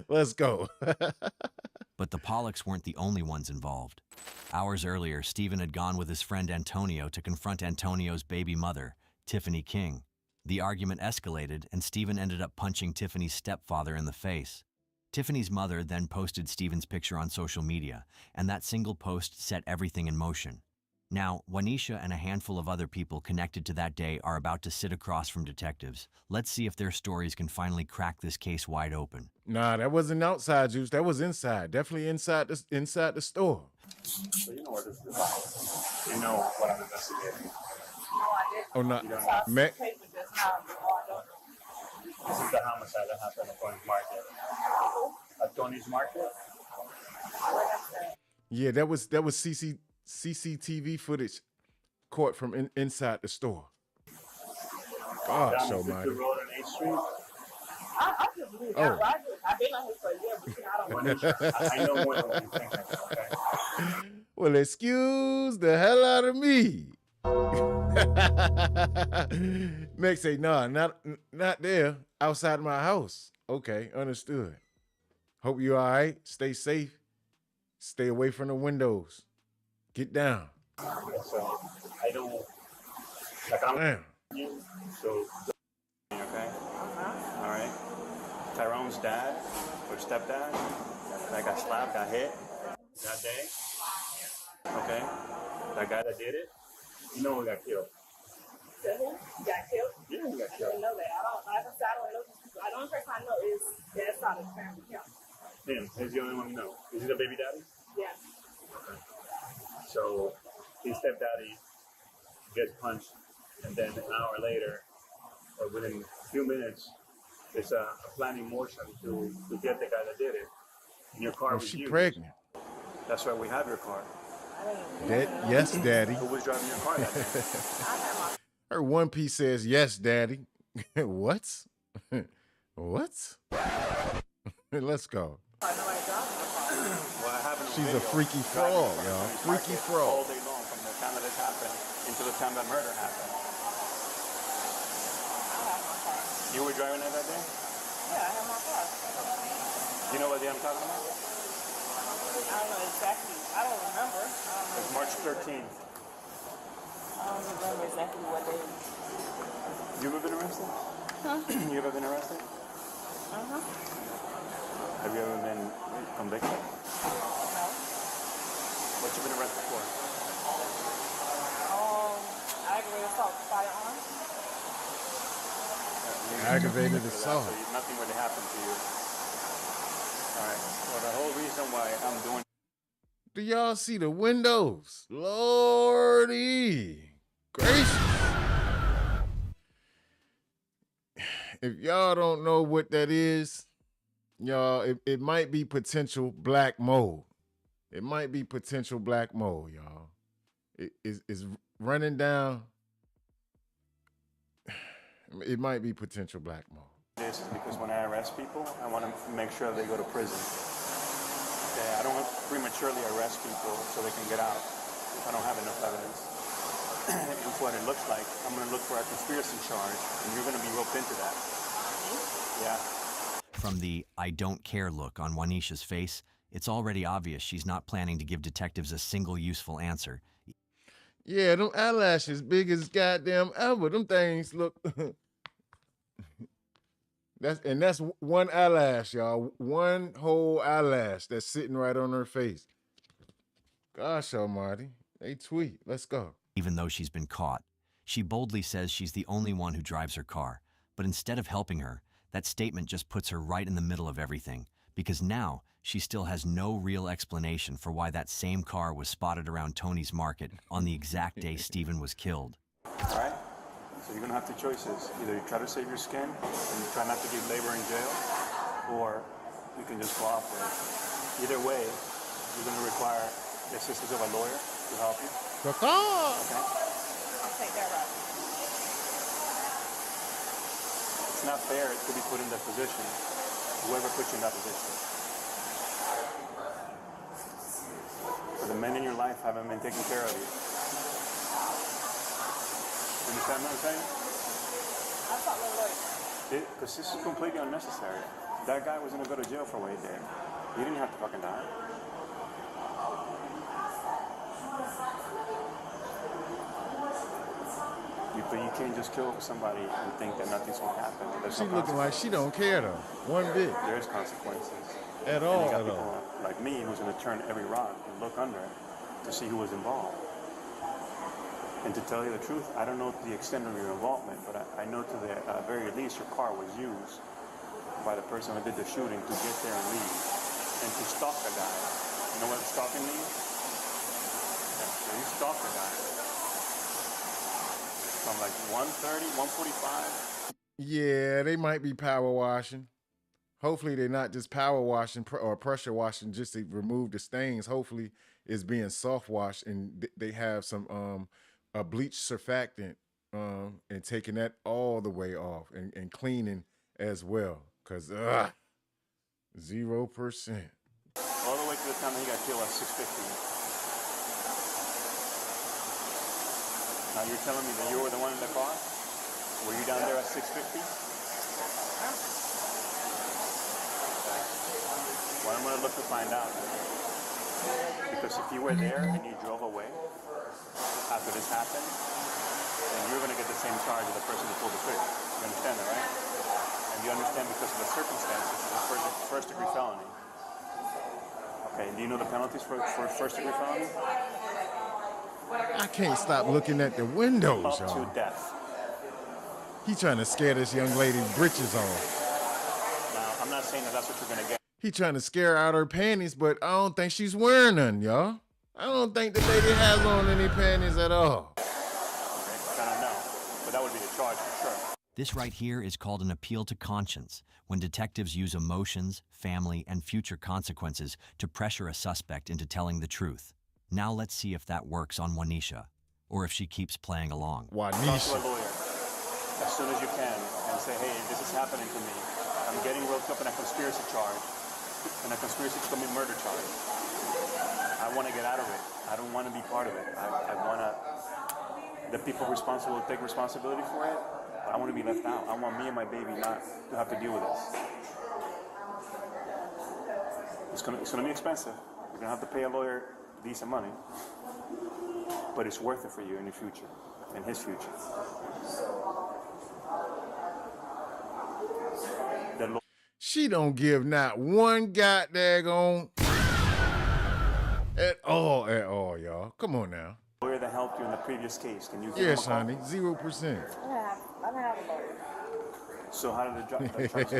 Let's go. But the Pollocks weren't the only ones involved. Hours earlier, Stephen had gone with his friend Antonio to confront Antonio's baby mother, Tiffany King. The argument escalated, and Stephen ended up punching Tiffany's stepfather in the face. Tiffany's mother then posted Stephen's picture on social media, and that single post set everything in motion. Now, Wanisha and a handful of other people connected to that day are about to sit across from detectives. Let's see if their stories can finally crack this case wide open. Nah, that wasn't outside, Juice. That was inside. Definitely inside the store. So you know where this is about. You know what I'm investigating. Oh, no. This is the homicide that happened at Tony's Market. At Tony's Market? Yeah, that was CCTV footage caught from inside the store. Gosh, Down almighty. the road on 8th Street. I just believe that. I've been on here for a year, but I don't want to. I know more than what you think. Okay. Well, excuse the hell out of me. Next say, nah, not there. Outside my house. Okay, understood. Hope you all right. Stay safe. Stay away from the windows. Get down. So I don't. Like I'm. Damn. So. Okay. All right. Tyrone's dad or stepdad that got slapped, got hit that day. Okay. That guy that did it, you know who got killed. So who got killed? Yeah, he got I killed. didn't know that. I don't know these people. The only person I know is that side of the family. Yeah. Him. He's the only one you know. Is he the baby daddy? Yeah. Okay. So his stepdaddy gets punched, and then an hour later, or within a few minutes, it's a planning motion to get the guy that did it. And your car Oh, was she used. pregnant. That's why we have your car. Yes, daddy. Who was driving your car that day? Her one piece says, yes, daddy. What? What? Let's go. Well, I have it on She's a video. freaky frog, y'all. He's Freaky parked frog. all day long from the time that this happened until the time that murder happened. You were driving it that day? Yeah, I have my car. You know what day I'm talking about? I don't know exactly. I don't remember. It's March 13th. I don't remember exactly what day. You ever been arrested? Huh? You ever been arrested? Uh-huh. Have you ever been convicted? No. What you been arrested for? Aggravated assault with firearm. Aggravated assault. So nothing really happened to you. All right. Well, the whole reason why I'm doing. Do y'all see the windows? Lordy gracious. If y'all don't know what that is, y'all, it might be potential black mold. It might be potential black mold, y'all. It's running down. It might be potential black mold. This is because when I arrest people, I want to make sure they go to prison. Okay, I don't prematurely arrest people so they can get out if I don't have enough evidence. And what it looks like, I'm going to look for a conspiracy charge, and you're going to be roped into that. Yeah. From the I don't care look on Juanisha's face, it's already obvious she's not planning to give detectives a single useful answer. Yeah, them eyelashes big as goddamn ever. Them things look. That's one eyelash, y'all. One whole eyelash that's sitting right on her face. Gosh almighty. They tweet. Let's go. Even though she's been caught, she boldly says she's the only one who drives her car. But instead of helping her, that statement just puts her right in the middle of everything, because now she still has no real explanation for why that same car was spotted around Tony's Market on the exact day Stephen was killed. All right? So you're going to have two choices. Either you try to save your skin and you try not to get labor in jail, or you can just cooperate. Either way, you're going to require the assistance of a lawyer to help you. Okay? I'll take that route. It's not fair to be put in that position. Whoever put you in that position. But the men in your life haven't been taking care of you. Understand what I'm saying? I'll talk to the lawyer. Because this is completely unnecessary. That guy was going to go to jail for what he did. He didn't have to fucking die. But you can't just kill somebody and think that nothing's going to happen. There's She no looking like she don't care though. One bit. There's consequences. At And all, you got at people all. like me who's going to turn every rock and look under to see who was involved. And to tell you the truth, I don't know the extent of your involvement, but I know to the very least your car was used by the person who did the shooting to get there and leave. And to stalk a guy. You know what stalking means? Yeah, so you stalk a guy. From like 1:30, 1:45. Yeah, they might be power washing. Hopefully they're not just power washing or pressure washing just to remove the stains. Hopefully it's being soft washed and they have some a bleach surfactant and taking that all the way off and cleaning as well. Cause 0%. All the way to the time he got killed at 650. Now you're telling me that you were the one in the car? Were you down there at 650? Well, I'm gonna look to find out. Because if you were there and you drove away after this happened, then you're gonna get the same charge as the person who pulled the trigger. You understand that, right? And you understand because of the circumstances, it's a first-degree felony. Okay, do you know the penalties for first-degree felony? I can't stop looking at the windows, Up y'all. to death. He trying to scare this young lady's britches off. Now, I'm not saying that that's what you're gonna get. He trying to scare out her panties, but I don't think she's wearing none, y'all. I don't think the lady has on any panties at all. Okay, I don't know, but that would be the charge for sure. This right here is called an appeal to conscience, when detectives use emotions, family, and future consequences to pressure a suspect into telling the truth. Now let's see if that works on Juanisha, or if she keeps playing along. Talk to a lawyer as soon as you can and say, hey, this is happening to me. I'm getting roped up in a conspiracy charge, and a conspiracy to commit murder charge. I want to get out of it. I don't want to be part of it. I want the people responsible to take responsibility for it. I want to be left out. I want me and my baby not to have to deal with this. It's gonna be expensive. You're gonna have to pay a lawyer decent money, but it's worth it for you in the future, in his future. She don't give not one goddamn at all, y'all. Come on now. Lawyer that helped you in the previous case, can you give Yes, him a call? honey, 0%. I don't have a lawyer. So how did the charge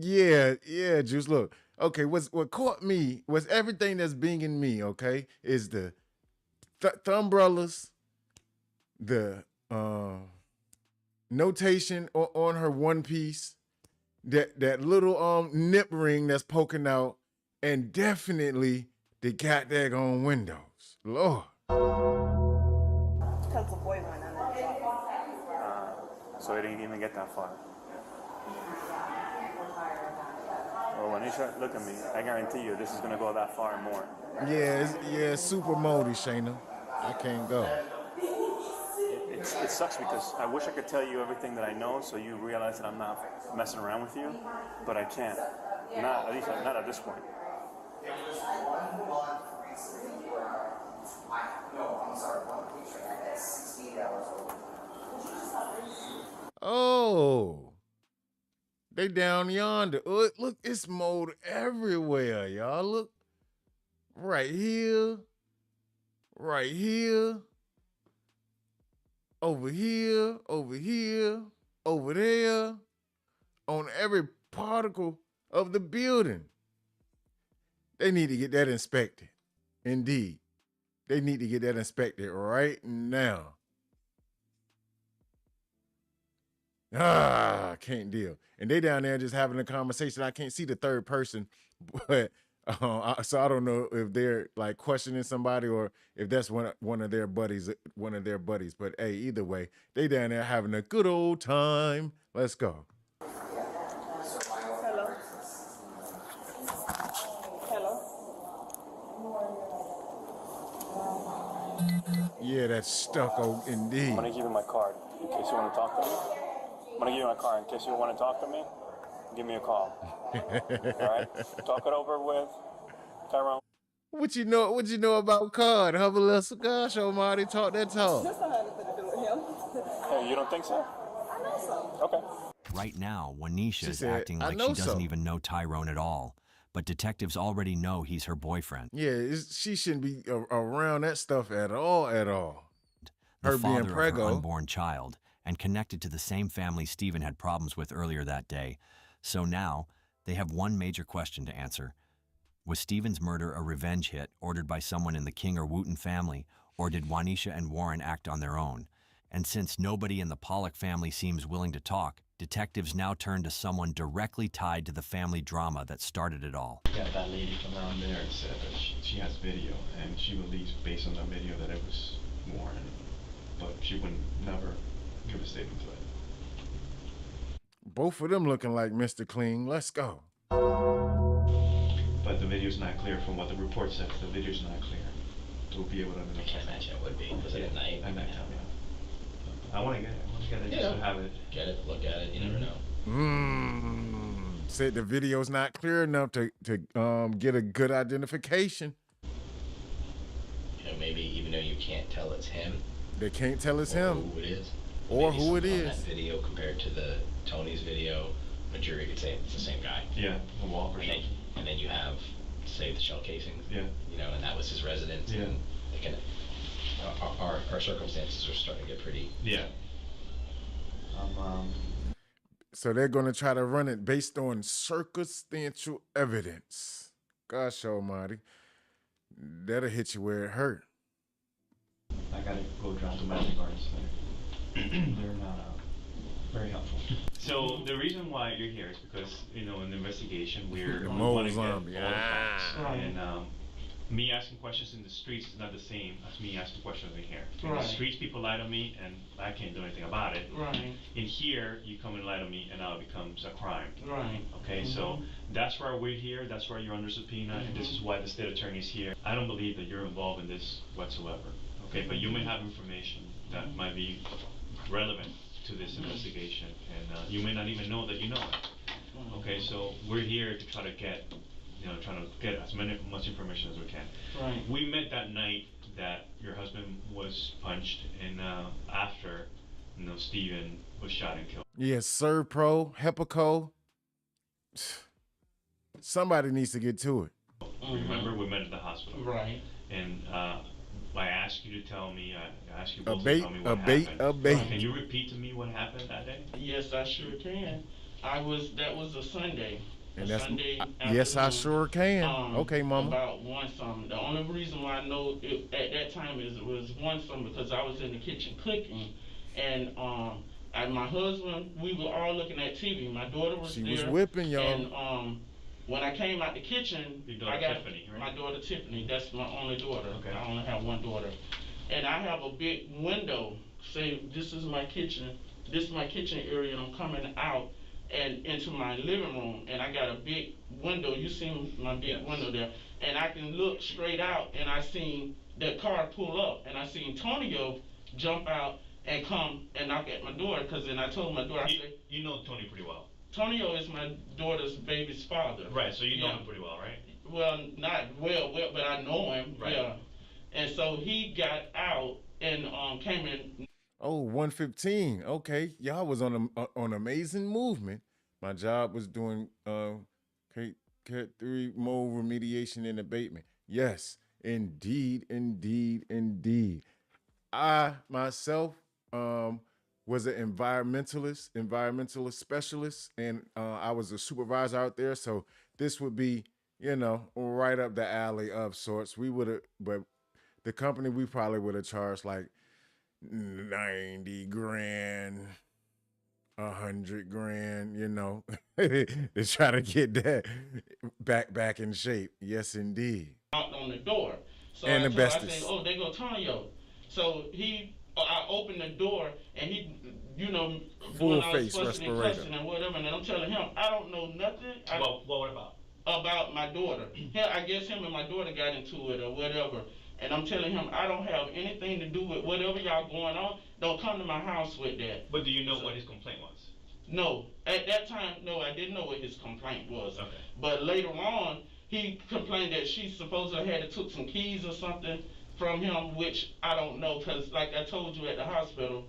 Yeah, Juice. Look, okay, what caught me was everything that's binging me, okay, is the umbrellas, the notation on her one piece, that little nip ring that's poking out, and definitely the goddamn windows. Lord. Because the boy went on that. So it didn't even get that far. Well, Juanisha, look at me. I guarantee you this is going to go that far and more. Yeah, it's super moldy, Shayna. I can't go. It sucks because I wish I could tell you everything that I know so you realize that I'm not messing around with you, but I can't. At least not at this point. Oh, they down yonder. Look, it's mold everywhere, y'all. Look, right here, over here, over there, on every particle of the building. They need to get that inspected. Indeed. They need to get that inspected right now. I can't deal. And they down there just having a conversation. I can't see the third person, but so I don't know if they're like questioning somebody or if that's one of their buddies. But hey, either way, they down there having a good old time. Let's go. Hello. Hello. Yeah, that's stucco indeed. I'm going to give you my card in case you want to talk to me. I'm going to give you my card in case you want to talk to me. Give me a call. All right? Talk it over with Tyrone. What you know about card? Have a little cigar show, Marty. Talk that talk. This don't have anything to do with him. Hey, you don't think so? I know so. Okay. Right now, Juanisha is said, acting "I like know she doesn't so." even know Tyrone at all, but detectives already know he's her boyfriend. Yeah, she shouldn't be around that stuff at all. The Her being father of her preggo. unborn child, and connected to the same family Stephen had problems with earlier that day. So now, they have one major question to answer. Was Stephen's murder a revenge hit ordered by someone in the King or Wooten family, or did Juanisha and Warren act on their own? And since nobody in the Pollock family seems willing to talk, detectives now turn to someone directly tied to the family drama that started it all. We got that lady from around there and said that she has video, and she believes based on the video that it was more, but she would never give a statement to it. Both of them looking like Mr. Clean. Let's go. But the video's not clear from what the report says. The video's not clear. We'll be able to. I can't imagine it would be. Was it at night? At night, yeah. I want to get it. I want to get it just to have it. Get it, look at it. You never know. Said the video's not clear enough to get a good identification. You know, maybe even though you can't tell it's him. They can't tell it's him. Who it is. Or maybe who it on is. That video compared to the Tony's video, a jury could say it's the same guy. Yeah, a wall for and then you have, say, the shell casings. Yeah. You know, and that was his residence. Yeah. And they can, our circumstances are starting to get pretty. Yeah. So they're going to try to run it based on circumstantial evidence. Gosh almighty. That'll hit you where it hurt. I gotta go down to Magic Gardens. They're not very helpful. So the reason why you're here is because, in the investigation, we want to get all the facts. And me asking questions in the streets is not the same as me asking questions in here. In the streets, people lie to me, and I can't do anything about it. Right. In here, you come and lie to me, and now it becomes a crime. Right. Okay, so that's why we're here. That's why you're under subpoena, and this is why the state attorney is here. I don't believe that you're involved in this whatsoever. Okay, but you may have information that might be relevant to this investigation, and you may not even know that you know it. Okay, so we're here to try to get, trying to get as much information as we can. Right. We met that night that your husband was punched, and after, Steven was shot and killed. Yes, Serpro, Hepaco. Somebody needs to get to it. Remember, we met at the hospital. Right. And I asked you to tell me, I asked you both to tell me what happened. A bait. Can you repeat to me what happened that day? Yes, I sure can. That was a Sunday. And that's Sunday yes, I sure can. Okay, mama. About one something. The only reason why I know it, at that time it was one something because I was in the kitchen cooking, and my husband, we were all looking at TV. My daughter was there. She was whipping y'all. And when I came out the kitchen, I got Tiffany, right? My daughter Tiffany. That's my only daughter. Okay. I only have one daughter, and I have a big window. Say this is my kitchen. This is my kitchen area, and I'm coming out and into my living room, and I got a big window. You see my big window there, and I can look straight out, and I seen the car pull up, and I seen Tonio jump out and come and knock at my door, because then I told my daughter, I said, you know Tony pretty well. Tonio is my daughter's baby's father. Right, so you know him pretty well, right? Well, not well, but I know him. Right. Yeah. And so he got out and came in. Oh, 115. Okay, y'all was on amazing movement. My job was doing Cat 3 mold remediation and abatement. Yes, indeed. I myself was an environmentalist specialist, and I was a supervisor out there. So this would be, right up the alley of sorts. We would have, but the company, we probably would have charged like 90 grand, 100 grand, to try to get that back in shape. Yes, indeed. Out on the door. So and I asbestos. said, oh, there go Tonio. So I opened the door, and he, full I face was fussing and respirator cussing and whatever, and I'm telling him, I don't know nothing. What about? About my daughter. I guess him and my daughter got into it or whatever. And I'm telling him, I don't have anything to do with whatever y'all going on. Don't come to my house with that. But do you know what his complaint was? No. At that time, no, I didn't know what his complaint was. Okay. But later on, he complained that she supposedly had took some keys or something from him, which I don't know, because like I told you at the hospital,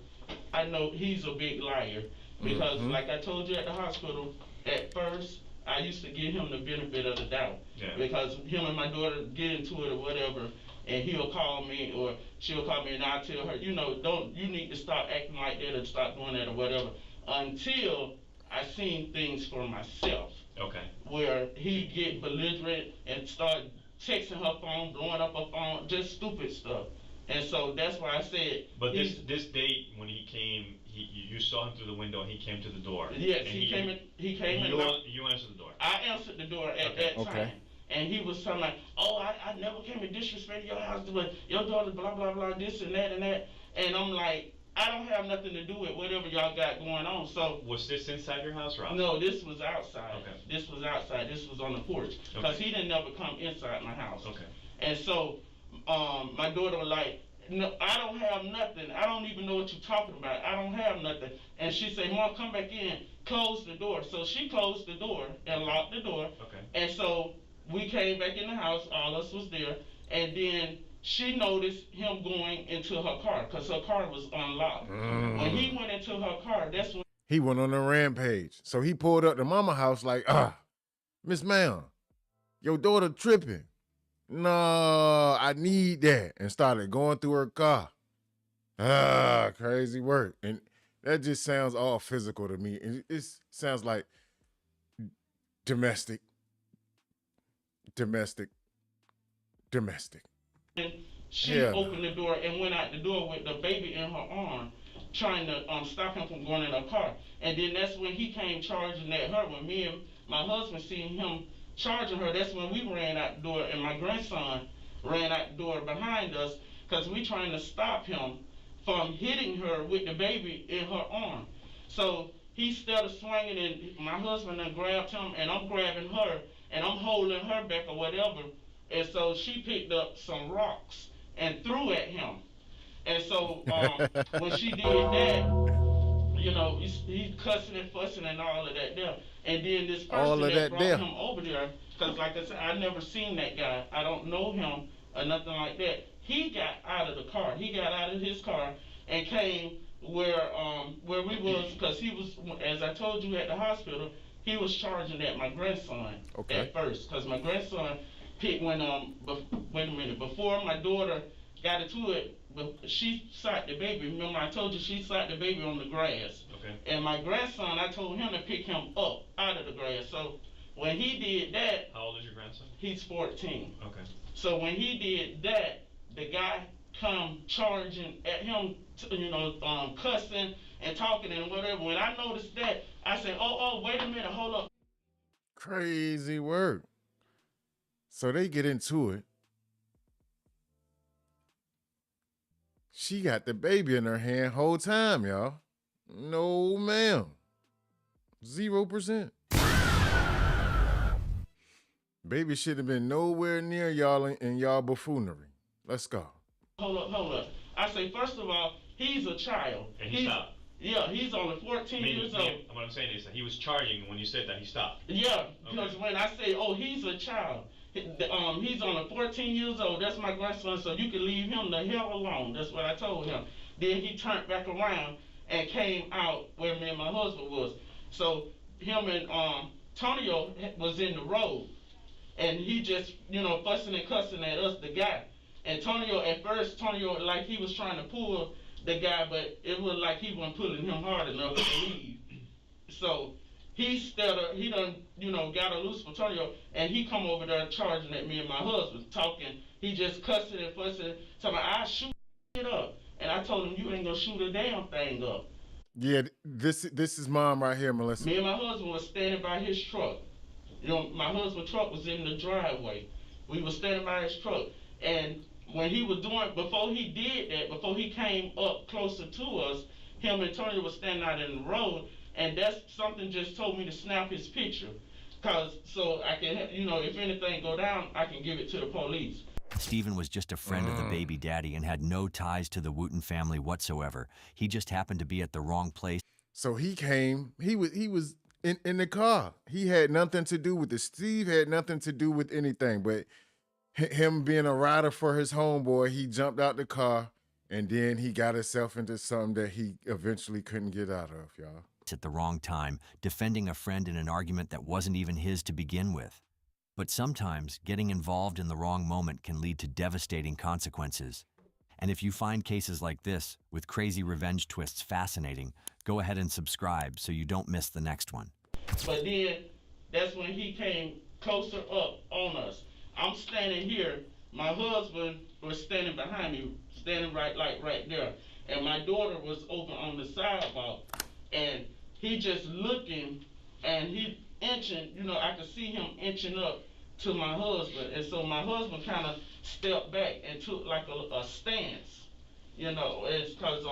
I know he's a big liar. Because like I told you at the hospital, at first, I used to give him the benefit of the doubt. Yeah. Because him and my daughter get into it or whatever, and he'll call me or she'll call me and I'll tell her, you need to stop acting like that or stop doing that or whatever. Until I seen things for myself. Okay. Where he get belligerent and start texting her phone, blowing up her phone, just stupid stuff. And so that's why I said. But this date when he came, you saw him through the window and he came to the door. Yes, he came in. You answered the door. I answered the door at that time. and he was talking like, oh, I never came to disrespect your house, but your daughter, blah, blah, blah, this and that and that. And I'm like, I don't have nothing to do with whatever y'all got going on. So was this inside your house or outside? No, this was outside. Okay. This was outside. This was on the porch. Because he didn't never come inside my house. Okay. And so my daughter was like, no, I don't have nothing. I don't even know what you're talking about. I don't have nothing. And she said, Mom, come back in. Close the door. So she closed the door and locked the door. Okay. And so we came back in the house. All of us was there. And then she noticed him going into her car because her car was unlocked. When he went into her car, that's when he went on a rampage. So he pulled up to mama house like, Miss Ma'am, your daughter tripping. No, I need that. And started going through her car. Crazy work. And that just sounds all physical to me. It sounds like domestic. And she opened the door and went out the door with the baby in her arm, trying to stop him from going in her car. And then that's when he came charging at her. When me and my husband seen him charging her, that's when we ran out the door, and my grandson ran out the door behind us because we trying to stop him from hitting her with the baby in her arm. So he started swinging, and my husband then grabbed him, and I'm grabbing her, and I'm holding her back or whatever. And so she picked up some rocks and threw at him. And so when she did that, you know, he's cussing and fussing and all of that there. And then this person that brought him over there, because like I said, I never seen that guy. I don't know him or nothing like that. He got out of the car. He got out of his car and came where we was, because he was, as I told you, at the hospital. He was charging at my grandson at first, because my grandson picked when wait a minute, before my daughter got into it, she shot the baby. Remember I told you she shot the baby on the grass. Okay. And my grandson, I told him to pick him up out of the grass. So when he did that, how old is your grandson? He's 14. Okay. So when he did that, the guy come charging at him, cussing and talking and whatever. When I noticed that, I said, oh, wait a minute, hold up. Crazy work. So they get into it. She got the baby in her hand whole time, y'all. No, ma'am. 0%. Baby should have been nowhere near y'all in y'all buffoonery. Let's go. Hold up. I say, first of all, he's a child. And he stopped. Yeah, he's only 14 years old. What I'm saying is that he was charging when you said that he stopped. Yeah, because when I say, oh, he's a child, he's only 14 years old. That's my grandson, so you can leave him the hell alone. That's what I told him. Then he turned back around and came out where me and my husband was. So him and Tonio was in the road, and he just, fussing and cussing at us, the guy. And at first, like he was trying to pull the guy, but it was like he wasn't pulling him hard enough to leave. So he done, got a loose for Tonio, and he come over there charging at me and my husband, talking. He just cussing and fussing, talking about, I shoot it up. And I told him, you ain't gonna shoot a damn thing up. Yeah, this is mom right here, Melissa. Me and my husband was standing by his truck. My husband's truck was in the driveway. We were standing by his truck. And when he was before he did that, before he came up closer to us, him and Tony was standing out in the road, and that's something just told me to snap his picture. So I can, if anything go down, I can give it to the police. Stephen was just a friend of the baby daddy and had no ties to the Wooten family whatsoever. He just happened to be at the wrong place. So he came, he was in the car. He had nothing to do with it. Steve had nothing to do with anything, but him being a rider for his homeboy, he jumped out the car, and then he got himself into something that he eventually couldn't get out of, y'all. At the wrong time, defending a friend in an argument that wasn't even his to begin with. But sometimes getting involved in the wrong moment can lead to devastating consequences. And if you find cases like this, with crazy revenge twists fascinating, go ahead and subscribe so you don't miss the next one. But then, that's when he came closer up on us. I'm standing here, my husband was standing behind me, standing right there. And my daughter was over on the sidewalk, and he just looking, and he inching, I could see him inching up to my husband, and so my husband kind of stepped back and took like a stance, you know, it's because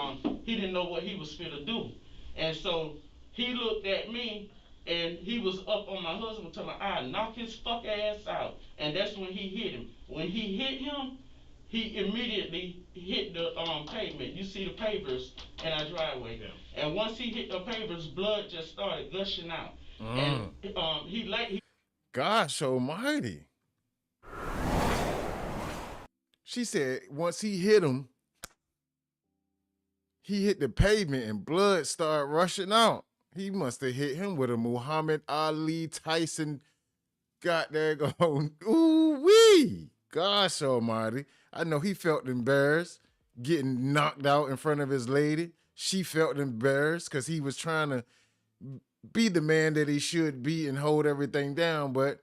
he didn't know what he was fit to do, and so he looked at me, and he was up on my husband till I knock his fuck ass out, and that's when he hit him. When he hit him, he immediately hit the pavement. You see the pavers in our driveway, yeah. And once he hit the pavers, blood just started gushing out, and Gosh almighty. She said once he hit him, he hit the pavement and blood started rushing out. He must have hit him with a Muhammad Ali Tyson got there going, ooh wee. Gosh almighty. I know he felt embarrassed getting knocked out in front of his lady. She felt embarrassed because he was trying to be the man that he should be and hold everything down, but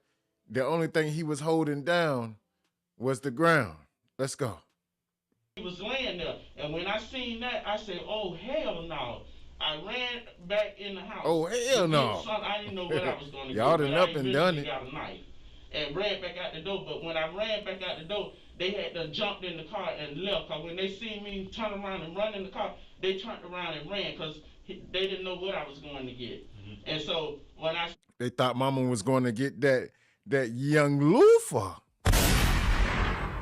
the only thing he was holding down was the ground. Let's go. He was laying there, and when I seen that, I said, oh, hell no. I ran back in the house. Oh, hell no. I didn't know what I was going to do. Y'all done up and done it. Got a knife and ran back out the door, but when I ran back out the door, they had to jump in the car and left, because when they seen me turn around and run in the car, they turned around and ran, because they didn't know what I was going to get. Mm-hmm. And so when they thought mama was going to get that young loofah.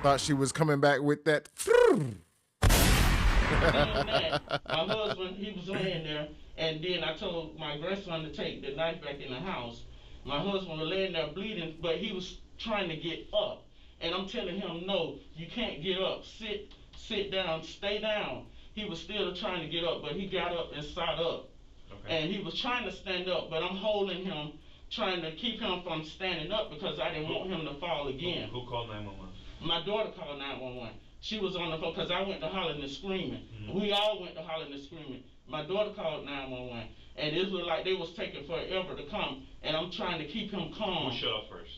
Thought she was coming back with that. My husband, he was laying there, and then I told my grandson to take the knife back in the house. My husband was laying there bleeding, but he was trying to get up, and I'm telling him, no, you can't get up. Sit down, stay down. He was still trying to get up, but he got up and sat up. Okay. And he was trying to stand up, but I'm holding him, trying to keep him from standing up because I didn't want him to fall again. Who called 911? My daughter called 911. She was on the phone because I went to hollering and screaming. Mm-hmm. We all went to hollering and screaming. My daughter called 911, and it was like they was taking forever to come, and I'm trying to keep him calm. Who shut up first?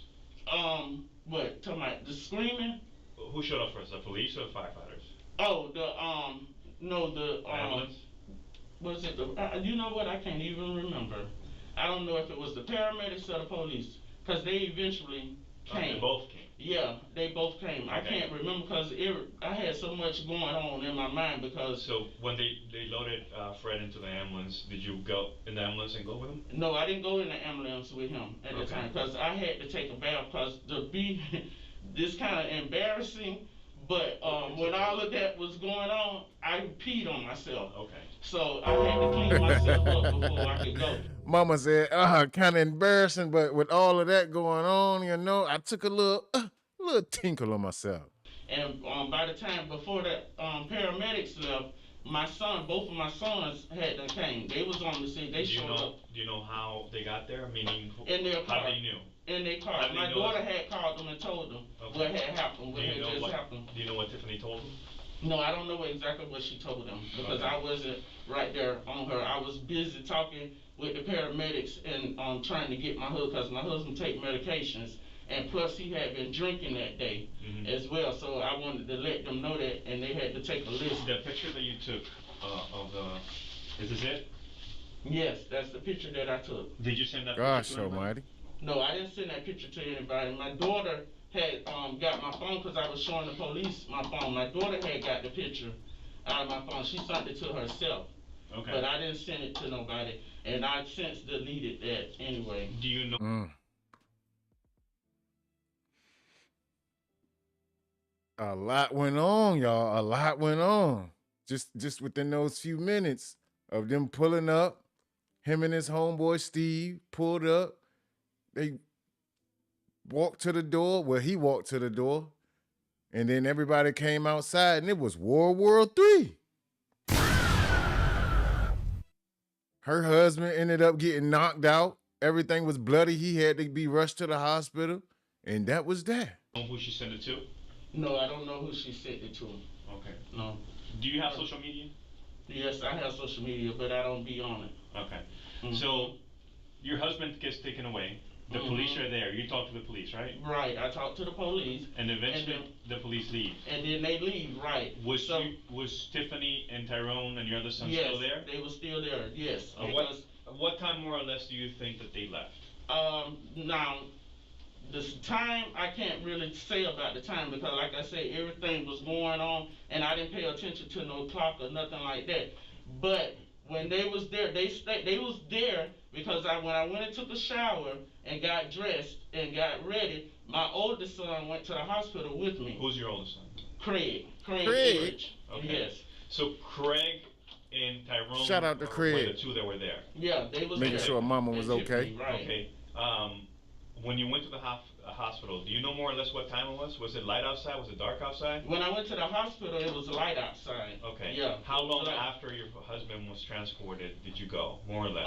What? Talking about the screaming? Who shut up first, the police or the firefighters? Oh, the ambulance? Was it the? You know what? I can't even remember. I don't know if it was the paramedics or the police, because they eventually came. They both came. Yeah, they both came. Okay. I can't remember because I had so much going on in my mind because. So when they loaded Fred into the ambulance, did you go in the ambulance and go with him? No, I didn't go in the ambulance with him at the time because I had to take a bath because to be this kind of embarrassing. But when all of that was going on, I peed on myself. Okay. So I had to clean myself up before I could go. Mama said, kind of embarrassing, but with all of that going on, you know, I took a little tinkle on myself. And by the time before the paramedics left, both of my sons had done came. They was on the scene. They showed up. Do you know how they got there? Meaning, in their car. How they knew? In their car. My daughter had called them and told them what had happened, what had just happened. Do you know what Tiffany told them? No, I don't know exactly what she told them because I wasn't right there on her. I was busy talking with the paramedics and trying to get my husband, because my husband take medications, and plus he had been drinking that day as well. So I wanted to let them know that, and they had to take a list. The picture that you took of the, is this it? Yes, that's the picture that I took. Did you send that Gosh picture to almighty. No, I didn't send that picture to anybody. My daughter had got my phone because I was showing the police my phone. My daughter had got the picture out of my phone. She sent it to herself. Okay. But I didn't send it to nobody, and I since deleted that anyway. Do you know? A lot went on, y'all. A lot went on. Just within those few minutes of them pulling up, him and his homeboy Steve pulled up. They walked to the door. Well, he walked to the door, and then everybody came outside, and it was World War III. Her husband ended up getting knocked out. Everything was bloody. He had to be rushed to the hospital, and that was that. Know who she sent it to? No, I don't know who she sent it to. Okay. No. Do you have social media? Yes, I have social media, but I don't be on it. Okay. Mm-hmm. So your husband gets taken away. The police are there. You talk to the police, right? Right. I talked to the police. And eventually the police leave. And then they leave, right. Was Tiffany and Tyrone and your other son still there? Yes, they were still there, yes. What time more or less do you think that they left? Now, This time I can't really say about the time because, like I said, everything was going on, and I didn't pay attention to no clock or nothing like that. But when they was there, they was there because when I went and took a shower and got dressed and got ready, my oldest son went to the hospital with me. Who's your oldest son? Craig. Craig. Okay. Yes. So Craig and Tyrone. Shout out to Craig. Were the two that were there. Yeah, they was making there. sure Mama was okay. Right. Okay. When you went to the hospital, do you know more or less what time it was? Was it light outside? Was it dark outside? When I went to the hospital, it was light outside. Okay. Yeah. How long after your husband was transported did you go, more or less?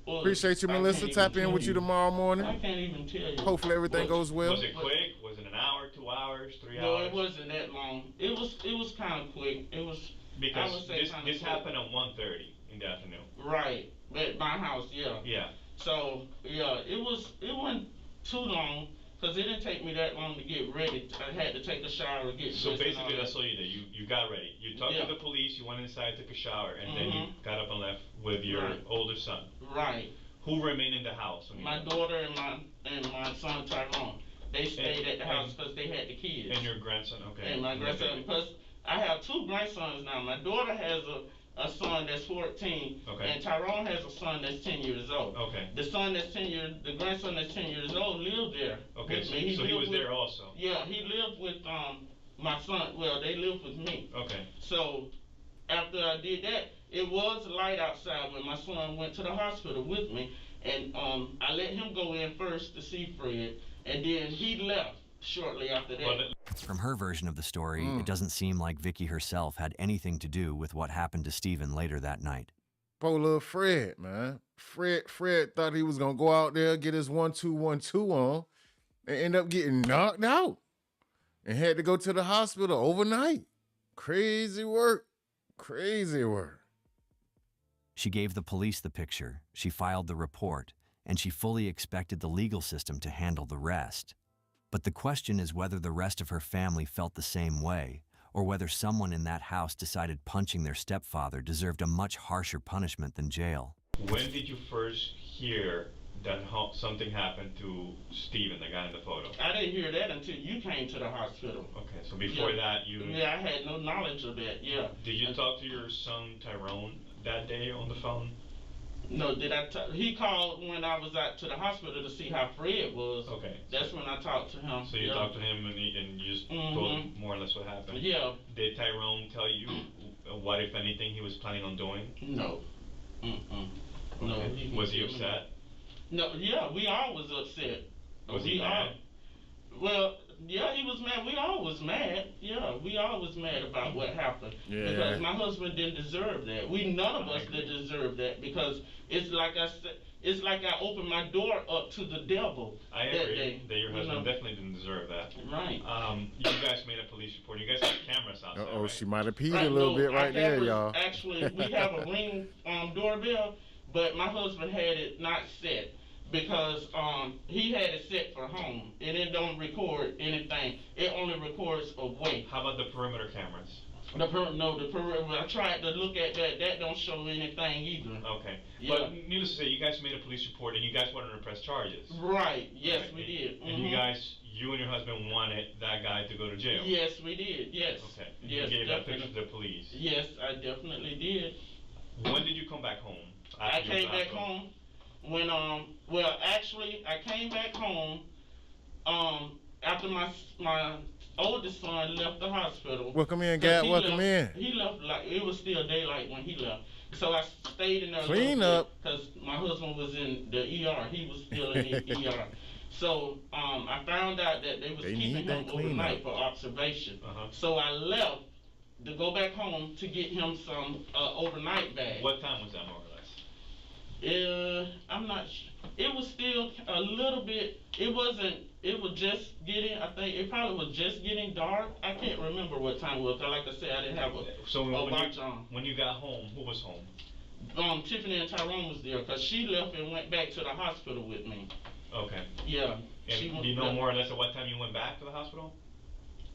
Well, appreciate you, Melissa. Tap in with you tomorrow morning. I can't even tell you. Hopefully everything goes well. Was it quick? Was it an hour, 2 hours, 3 hours? No, it wasn't that long. It was kind of quick. It was. Because I would say this happened at 1:30 in the afternoon. Right, at my house. Yeah. Yeah. So yeah, it wasn't too long. Because it didn't take me that long to get ready. I had to take a shower, get dressed. So basically, that's all you did. You got ready. You talked to the police. You went inside, took a shower, and then you got up and left with your older son. Right. Who remained in the house? My daughter and my son Tyrone. They stayed at the house because they had the kids. And your grandson, okay. And my grandson. Plus, I have two grandsons now. My daughter has a son that's 14, and Tyrone has a son that's 10 years old. Okay. The grandson that's 10 years old lived there. Okay, with me. So he was there also. Yeah, he lived with my son. Well, they lived with me. Okay. So after I did that, it was light outside when my son went to the hospital with me, and I let him go in first to see Fred, and then he left shortly after that. From her version of the story, it doesn't seem like Vicky herself had anything to do with what happened to Stephen later that night. Poor little Fred, man. Fred thought he was going to go out there, get his 1-2-1-2 on, and end up getting knocked out and had to go to the hospital overnight. Crazy work. Crazy work. She gave the police the picture, she filed the report, and she fully expected the legal system to handle the rest. But the question is whether the rest of her family felt the same way, or whether someone in that house decided punching their stepfather deserved a much harsher punishment than jail. When did you first hear that something happened to Stephen, the guy in the photo? I didn't hear that until you came to the hospital. Okay, so before that you... Yeah, I had no knowledge of that, yeah. Did you talk to your son Tyrone that day on the phone? No, he called when I was out to the hospital to see how Fred was. Okay. That's when I talked to him. So you talked to him and you just told him more or less what happened? Yeah. Did Tyrone tell you what, if anything, he was planning on doing? No. Okay. No. Was he upset? No, yeah, we all was upset. Was he mad? Well, yeah, he was mad. We all was mad. Yeah, we all was mad about what happened. Yeah. Because my husband didn't deserve that. None of us did deserve that, because it's like I said, it's like I opened my door up to the devil. I agree that your husband definitely didn't deserve that. Right. You guys made a police report. You guys have cameras outside. Uh-oh, right? she might have peed a little bit right there, y'all. Actually, we have a Ring doorbell, but my husband had it not set, because he had it set for home, and it don't record anything. It only records away. How about the perimeter cameras? The perimeter. I tried to look at that. That don't show anything either. Okay. Yeah. But needless to say, you guys made a police report, and you guys wanted to press charges. Right. Yes, we did. And you and your husband wanted that guy to go to jail. Yes, we did. Yes. Okay. And yes, you gave that picture to the police. Yes, I definitely did. When did you come back home? I came back home when well, actually I came back home after my oldest son left the hospital. Welcome in, Gab. Welcome in. He left like it was still daylight when he left, so I stayed in there. Clean up. Because my husband was in the ER. He was still in the ER. So I found out that they was keeping him overnight for observation. So I left to go back home to get him some overnight bag. What time was that, more or less? I'm not sure. It was still a little bit. It wasn't. It was just getting. I think it probably was just getting dark. I can't remember what time it was. Like I said, I didn't have a watch on. When you got home, who was home? Tiffany and Tyrone was there, because she left and went back to the hospital with me. Okay. Yeah. And do you know more or less at what time you went back to the hospital?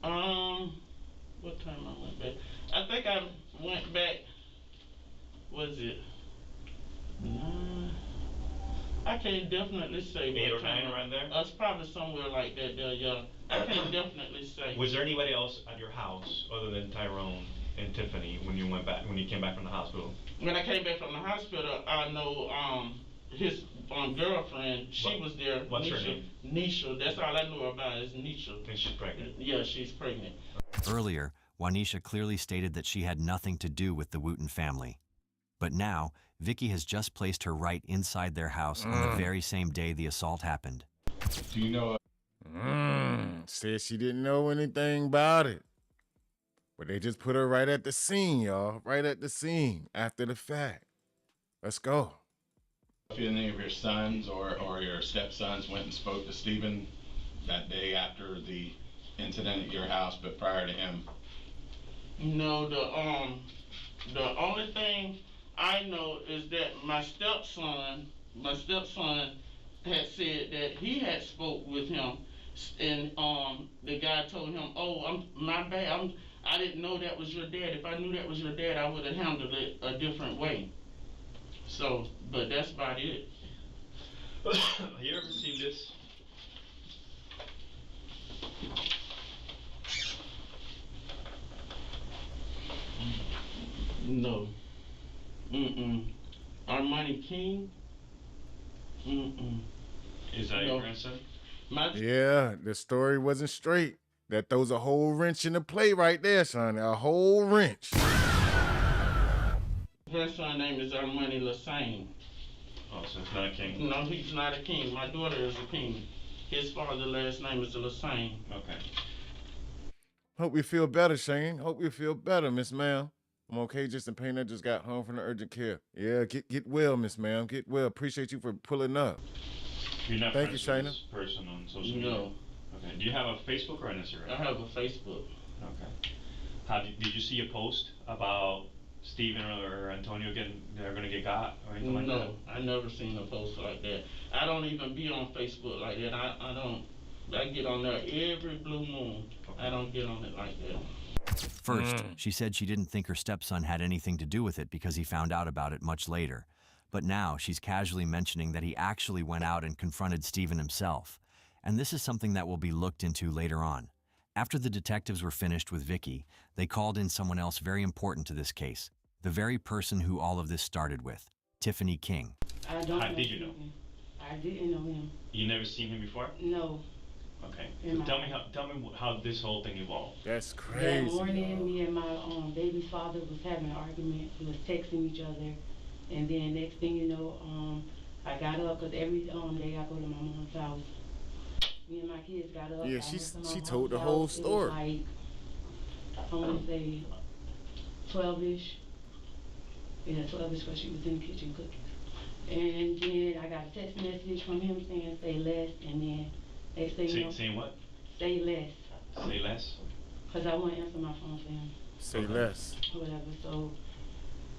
What time I went back? I think I went back. Was it? I can definitely say 8 what or 9 time. around there? It's probably somewhere like that there, yeah. I can definitely say. Was there anybody else at your house other than Tyrone and Tiffany when you came back from the hospital? When I came back from the hospital, I know his girlfriend, she was there. What's Nisha, her name? Nisha. That's all I know about is Nisha. And she's pregnant. Yeah, she's pregnant. Earlier, Juanisha clearly stated that she had nothing to do with the Wooten family. But now, Vicky has just placed her right inside their house on the very same day the assault happened. Do you know? Said she didn't know anything about it. But they just put her right at the scene, y'all. Right at the scene after the fact. Let's go. If any of your sons or your stepsons went and spoke to Stephen that day after the incident at your house, but prior to him? No, the only thing I know is that my stepson had said that he had spoke with him, and the guy told him, "Oh, my bad. I didn't know that was your dad. If I knew that was your dad, I would have handled it a different way." So, but that's about it. Have you ever seen this? No. Armani King? Is that your grandson? Yeah, the story wasn't straight. That throws a whole wrench in the play right there, son. A whole wrench. Grandson name is Armani Lassane. Oh, so it's not a King? No, he's not a king. My daughter is a king. His father's last name is Lassane. Okay. Hope you feel better, Shane. Hope you feel better, Miss Ma'am. I'm okay, just in pain. I just got home from the urgent care. Yeah, get well, Miss Ma'am. Get well. Appreciate you for pulling up. You're not Thank you, friends with Shayna. this person on social media? No. Okay. Do you have a Facebook or an Instagram? I have a Facebook. Okay. Did you see a post about Steven or Antonio they're gonna get got or anything like that? No, I never seen a post like that. I don't even be on Facebook like that. I don't. I get on there every blue moon. Okay. I don't get on it like that. First, she said she didn't think her stepson had anything to do with it because he found out about it much later. But now she's casually mentioning that he actually went out and confronted Steven himself. And this is something that will be looked into later on. After the detectives were finished with Vicky, they called in someone else very important to this case, the very person who all of this started with, Tiffany King. I don't How know did you know? him. I didn't know him. You never seen him before? No. Okay. So tell me how this whole thing evolved. That's crazy. That morning, me and my baby's father was having an argument. We was texting each other, and then next thing you know, I got up because every day I go to my mom's house. Me and my kids got up. Yeah, I went to my she mom's told the house. whole It was story. like, I want to say 12-ish. Yeah, 12-ish, because she was in the kitchen cooking. And then I got a text message from him saying, "Say less," and then they say, you know, Saying what? say less. Say less? Because I wouldn't answer my phone for him. Say less. Or whatever. So,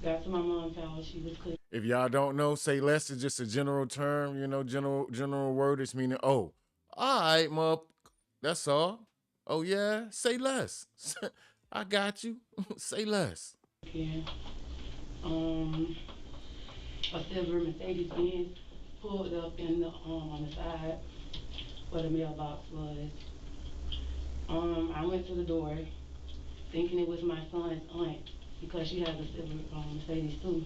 got to my mom's house. She was cooking. If y'all don't know, say less is just a general term, you know, general word. It's meaning, oh, all right, that's all. Oh, yeah, say less. I got you. Say less. Yeah. A silver Mercedes-Benz pulled up in the on the side where the mailbox was. I went to the door thinking it was my son's aunt because she has a silver Mercedes too.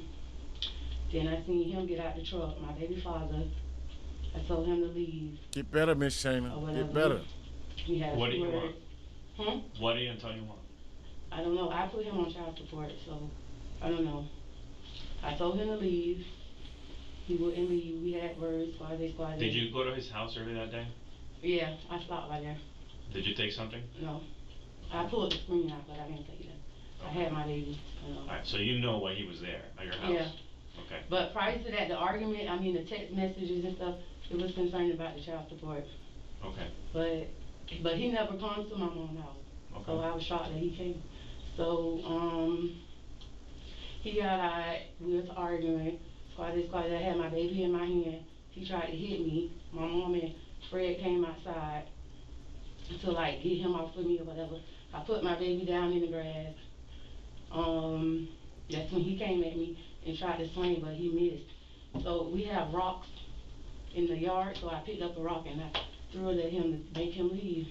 Then I seen him get out the truck, my baby father. I told him to leave. Get better, Miss Shayna. Get better. He had What do you want? Hmm? What do you Antonio want? I don't know. I put him on child support, so I don't know. I told him to leave. He wouldn't leave. We had words, squad. Did you go to his house earlier that day? Yeah, I stopped by there. Did you take something? No. I pulled the screen out, but I didn't take it. I had my baby. Alright, so you know why he was there at your house? Yeah. Okay. But prior to that, the argument, the text messages and stuff, it was concerned about the child support. Okay. But he never comes to my mom's house. Okay. So I was shocked that he came. So, he got out, we was arguing, squad. I had my baby in my hand. He tried to hit me. My mom and Fred came outside to like get him off of me or whatever. I put my baby down in the grass. That's when he came at me and tried to swing, but he missed. So we have rocks in the yard, so I picked up a rock and I threw it at him to make him leave.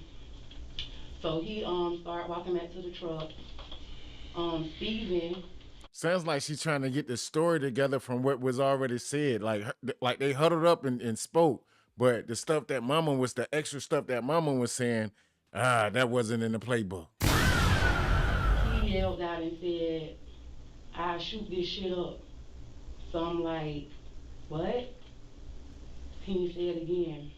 So he started walking back to the truck. Steven. Sounds like she's trying to get the story together from what was already said. Like they huddled up and spoke, but the stuff that Mama was, the extra stuff that Mama was saying, that wasn't in the playbook. He yelled out and said, "I'll shoot this shit up." So I'm like, what? He said it again.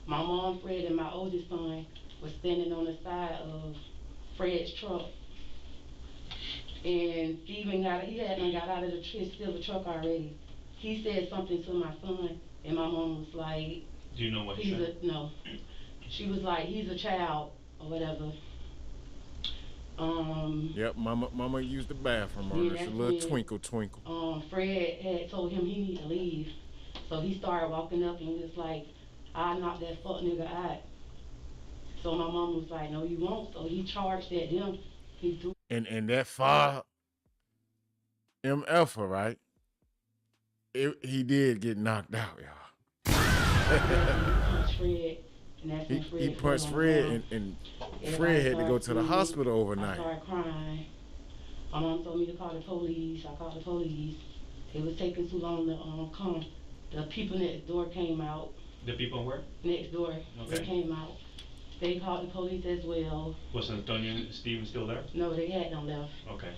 My mom, Fred, and my oldest son was standing on the side of Fred's truck. And Steven got out of the truck already. He said something to my son, and my mom was like, do you know what he said? No. She was like, he's a child, or whatever. Yep, Mama used the bathroom on her. She a little twinkle. Fred had told him he needed to leave. So he started walking up and was like, "I knocked that fuck nigga out." So my mom was like, "No, you won't." So he charged at them. He threw. And that far MF, right? He did get knocked out, y'all. He punched Fred, and Fred had to go to the hospital overnight. I started crying. My mom told me to call the police. I called the police. It was taking too long to come. The people next door came out. The people where? Next door. Okay. They came out. They called the police as well. Was Antonio and Steven still there? No, they had them left. Okay.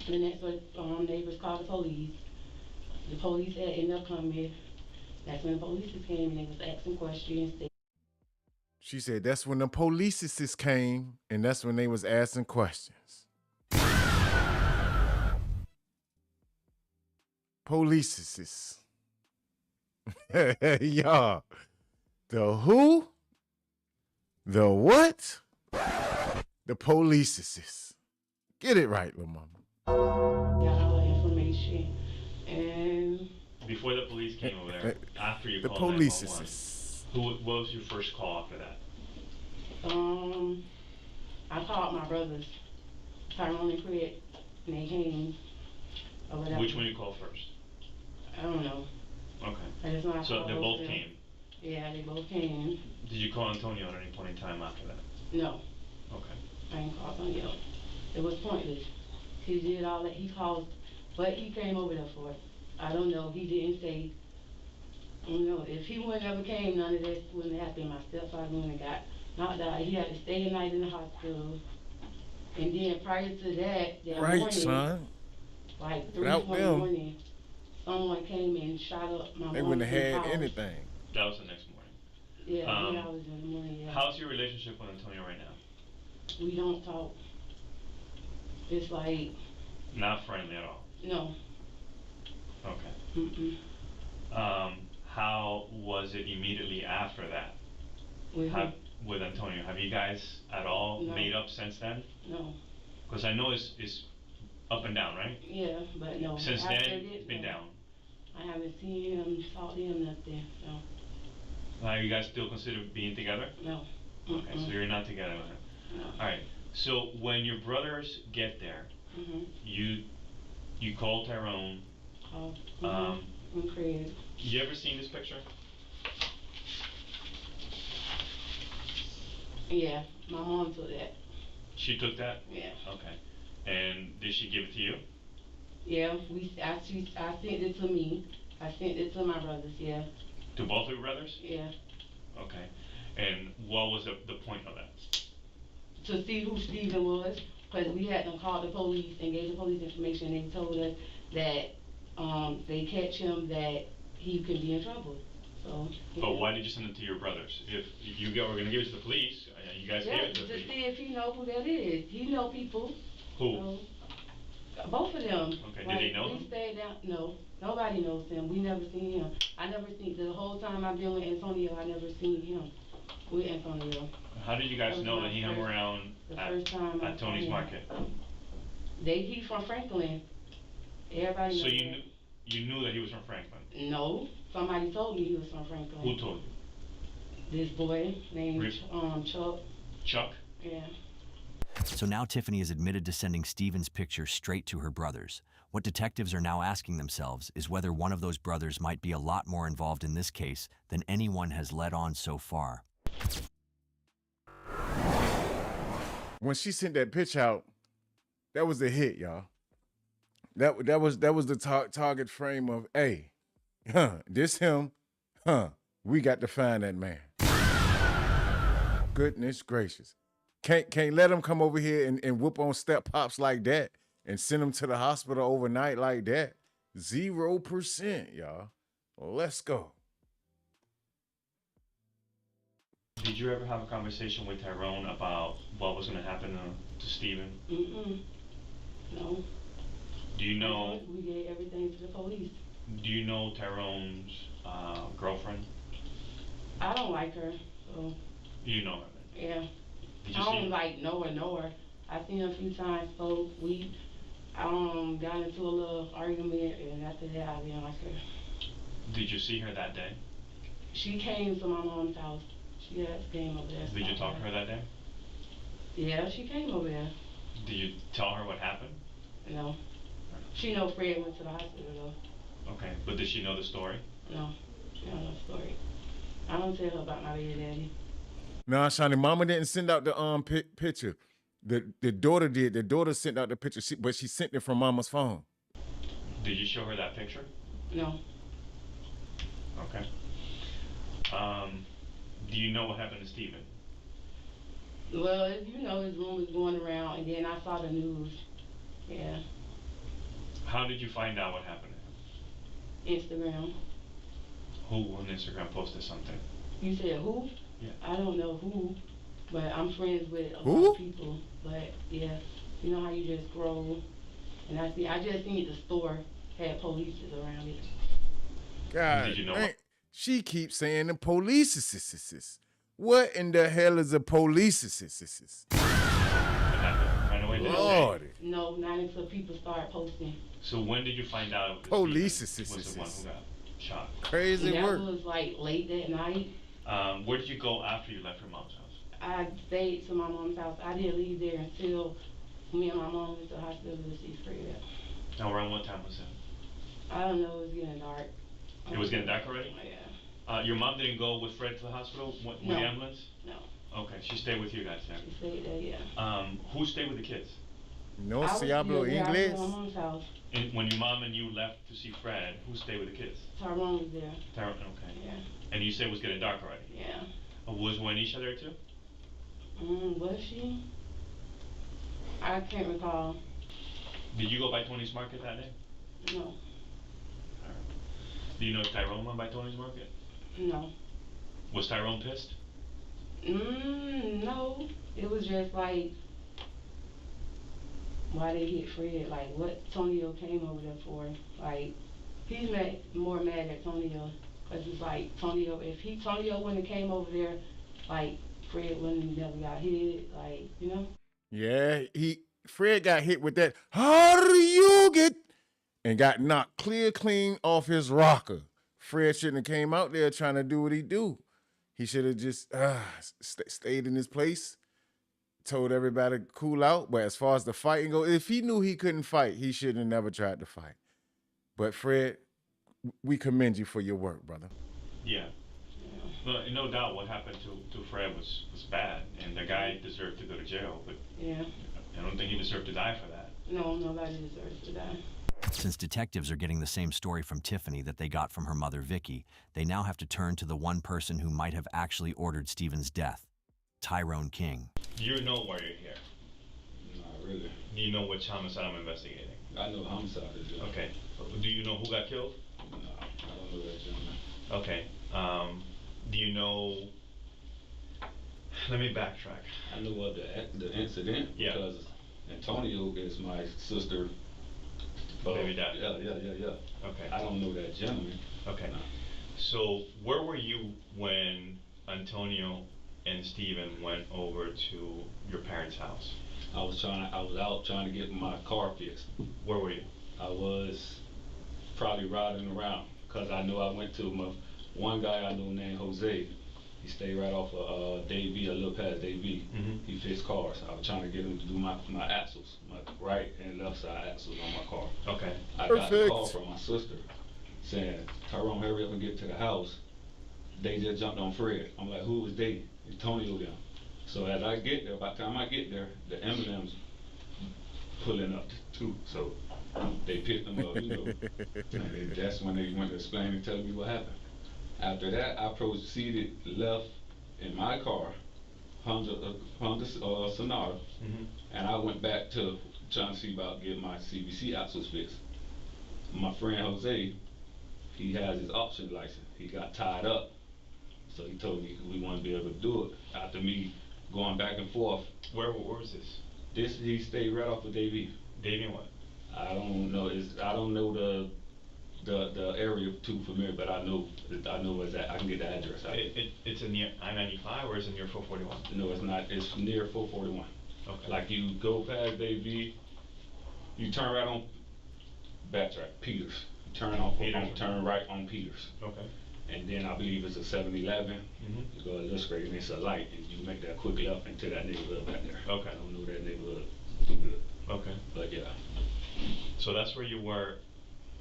The next door, neighbors called the police. The police had ended up coming. That's when the police came and they was asking questions. She said that's when the police came and that's when they was asking questions. Police. Y'all. The who? The what? The police. Get it right, little mama. Got all the information. And before the police came over there, after you called the police. What was your first call after that? I called my brothers, Tyrone and Fred, and they came. Or whatever. Which one you called first? I don't know. Okay. So they both came? Yeah, they both came. Did you call Antonio at any point in time after that? No. Okay. I didn't call Antonio. It was pointless. He did all that. He called, but he came over there for it. I don't know. He didn't say, you know, if he wouldn't ever came, none of this wouldn't happen. My stepfather wouldn't have got knocked out. He had to stay a night in the hospital. And then prior to that morning, son. Like 3 in the morning, someone came and shot up my mom. They wouldn't have had anything. That was the next morning. Yeah, 3 hours in the morning, yeah. How's your relationship with Antonio right now? We don't talk. It's like... Not friendly at all? No. Okay. How was it immediately after that? With Antonio? Have you guys at all made up since then? No. Because I know it's up and down, right? Yeah, but no. Since then, it's been down. I haven't seen him, talked to him, nothing, so. You guys still consider being together? No. Okay, so you're not together with him. No. Alright, so when your brothers get there, you call Tyrone. And Craig. You ever seen this picture? Yeah, my mom took that. She took that? Yeah. Okay. And did she give it to you? Yeah, I sent it to me. I sent it to my brothers, yeah. To both of your brothers? Yeah. Okay. And what was the point of that? To see who Steven was, because we had them call the police and gave the police information. They told us that they catch him, that he could be in trouble. So. Yeah. But why did you send it to your brothers? If you were going to give it to the police, you guys gave it to the police. To see if he know who that is. He know people. Who? So, both of them. Okay. Did they know him? No, nobody knows him. We never seen him. I never seen, the whole time I've been with Antonio, I never seen him with Antonio. How did you guys know that he hung around at Tony's Market? He from Franklin. Everybody so knows you knew that he was from Franklin? No. Somebody told me he was from Franklin. Who told you? This boy named Chuck. Chuck? Yeah. So now Tiffany is admitted to sending Stephen's picture straight to her brothers. What detectives are now asking themselves is whether one of those brothers might be a lot more involved in this case than anyone has let on so far. When she sent that pitch out, that was a hit, y'all. That was the target frame of, hey, this him, we got to find that man. Goodness gracious. Can't let him come over here and whoop on step pops like that and send him to the hospital overnight like that. 0%, y'all. Well, let's go. Did you ever have a conversation with Tyrone about what was going to happen to Stephen? No. Do you know? We gave everything to the police. Do you know Tyrone's girlfriend? I don't like her, so. You know her? Yeah. Did you I don't see? know her. I seen her a few times, spoke. We got into a little argument, and after that, I didn't like her. Did you see her that day? She came to my mom's house. She came over there. Did you talk to her that day? Yeah, she came over there. Did you tell her what happened? No. She know Fred went to the hospital though. Okay, but did she know the story? No, she don't know the story. I don't tell her about my baby daddy. Nah, Shawnee, mama didn't send out the picture. The daughter did. The daughter sent out the picture, but she sent it from mama's phone. Did you show her that picture? No. Okay. Do you know what happened to Stephen? Well, his room was going around, and then I saw the news. Yeah. How did you find out what happened to him? Instagram. Who on Instagram posted something? You said who? Yeah. I don't know who, but I'm friends with a Who? lot of people. But yeah, you know how you just scroll, and I just seen the store had police around it. God, did you know? Man, she keeps saying the police. What in the hell is a police? Lord. No, not until people start posting. So when did you find out Police was the one who got shot? Crazy and work. That was like late that night. Where did you go after you left your mom's house? I stayed to my mom's house. I didn't leave there until me and my mom went to the hospital to see Fred. Now around what time was that? I don't know, it was getting dark. It was getting dark already? Yeah. Your mom didn't go with Fred to the hospital with the ambulance? No. Okay, she stayed with you guys then? She stayed there, yeah. Who stayed with the kids? No se hablo inglés. I was at my mom's house. And when your mom and you left to see Fred, who stayed with the kids? Tyrone was there. Tyrone, okay. Yeah. And you said it was getting dark already? Yeah. Was Juanisha there too? Was she? I can't recall. Did you go by Tony's Market that day? No. Do you know if Tyrone went by Tony's Market? No. Was Tyrone pissed? No. It was just like, why they hit Fred? Like, what Tonio came over there for? Like, he's more mad at Tonio. Because it's like, Tonio wouldn't have came over there, like, Fred wouldn't have never got hit. Like, you know? Yeah, Fred got hit with that, how do you get, and got knocked clean off his rocker. Fred shouldn't have came out there trying to do what he do. He should have just stayed in his place, told everybody to cool out. But as far as the fighting goes, if he knew he couldn't fight, he should have never tried to fight. But Fred, we commend you for your work, brother. Yeah. Well, no doubt what happened to Fred was bad, and the guy deserved to go to jail, but yeah. I don't think he deserved to die for that. No, nobody deserves to die. Since detectives are getting the same story from Tiffany that they got from her mother, Vicky, they now have to turn to the one person who might have actually ordered Stephen's death, Tyrone King. Do you know why you're here? Not really. Do you know which homicide I'm investigating? I know homicide is it. Okay. Do you know who got killed? No, I don't know that gentleman. Okay. Do you know... Let me backtrack. I know of the incident because Antonio is my sister. Baby dad. Yeah. Okay. I don't know that gentleman. Okay. No. So where were you when Antonio and Stephen went over to your parents' house? I was out trying to get my car fixed. Where were you? I was probably riding around because I know I went to one guy I know named Jose. He stayed right off of Dave B, a little past Dave B. He fixed cars. I was trying to get him to do my axles, my right and left side axles on my car. Okay. I got a call from my sister saying, Tyrone, hurry up and get to the house. They just jumped on Fred. I'm like, who was they? Antonio them. So as I get there, by the time I get there, the ambulance pulling up too. So they picked them up, you know. That's when they went to explain and tell me what happened. After that, I proceeded left in my car, Honda Sonata, and I went back to trying to see about getting my CBC axles fixed. My friend Jose, he has his option license. He got tied up, so he told me we want to be able to do it. After me going back and forth. Where was this? He stayed right off of Davie. Davie what? I don't know. I don't know the area too familiar, but I know exactly. I can get the address. It's near I-95 or is it near 441? No, it's not. It's near 441. Okay. Like you go past Davie, you turn right on backtrack Peters. Turn right on Peters. Okay. And then I believe it's a 7-Eleven. You go a little straight and it's a light, and you make that quick left into that neighborhood back there. Okay. I don't know that neighborhood too good. Okay. But yeah. So that's where you were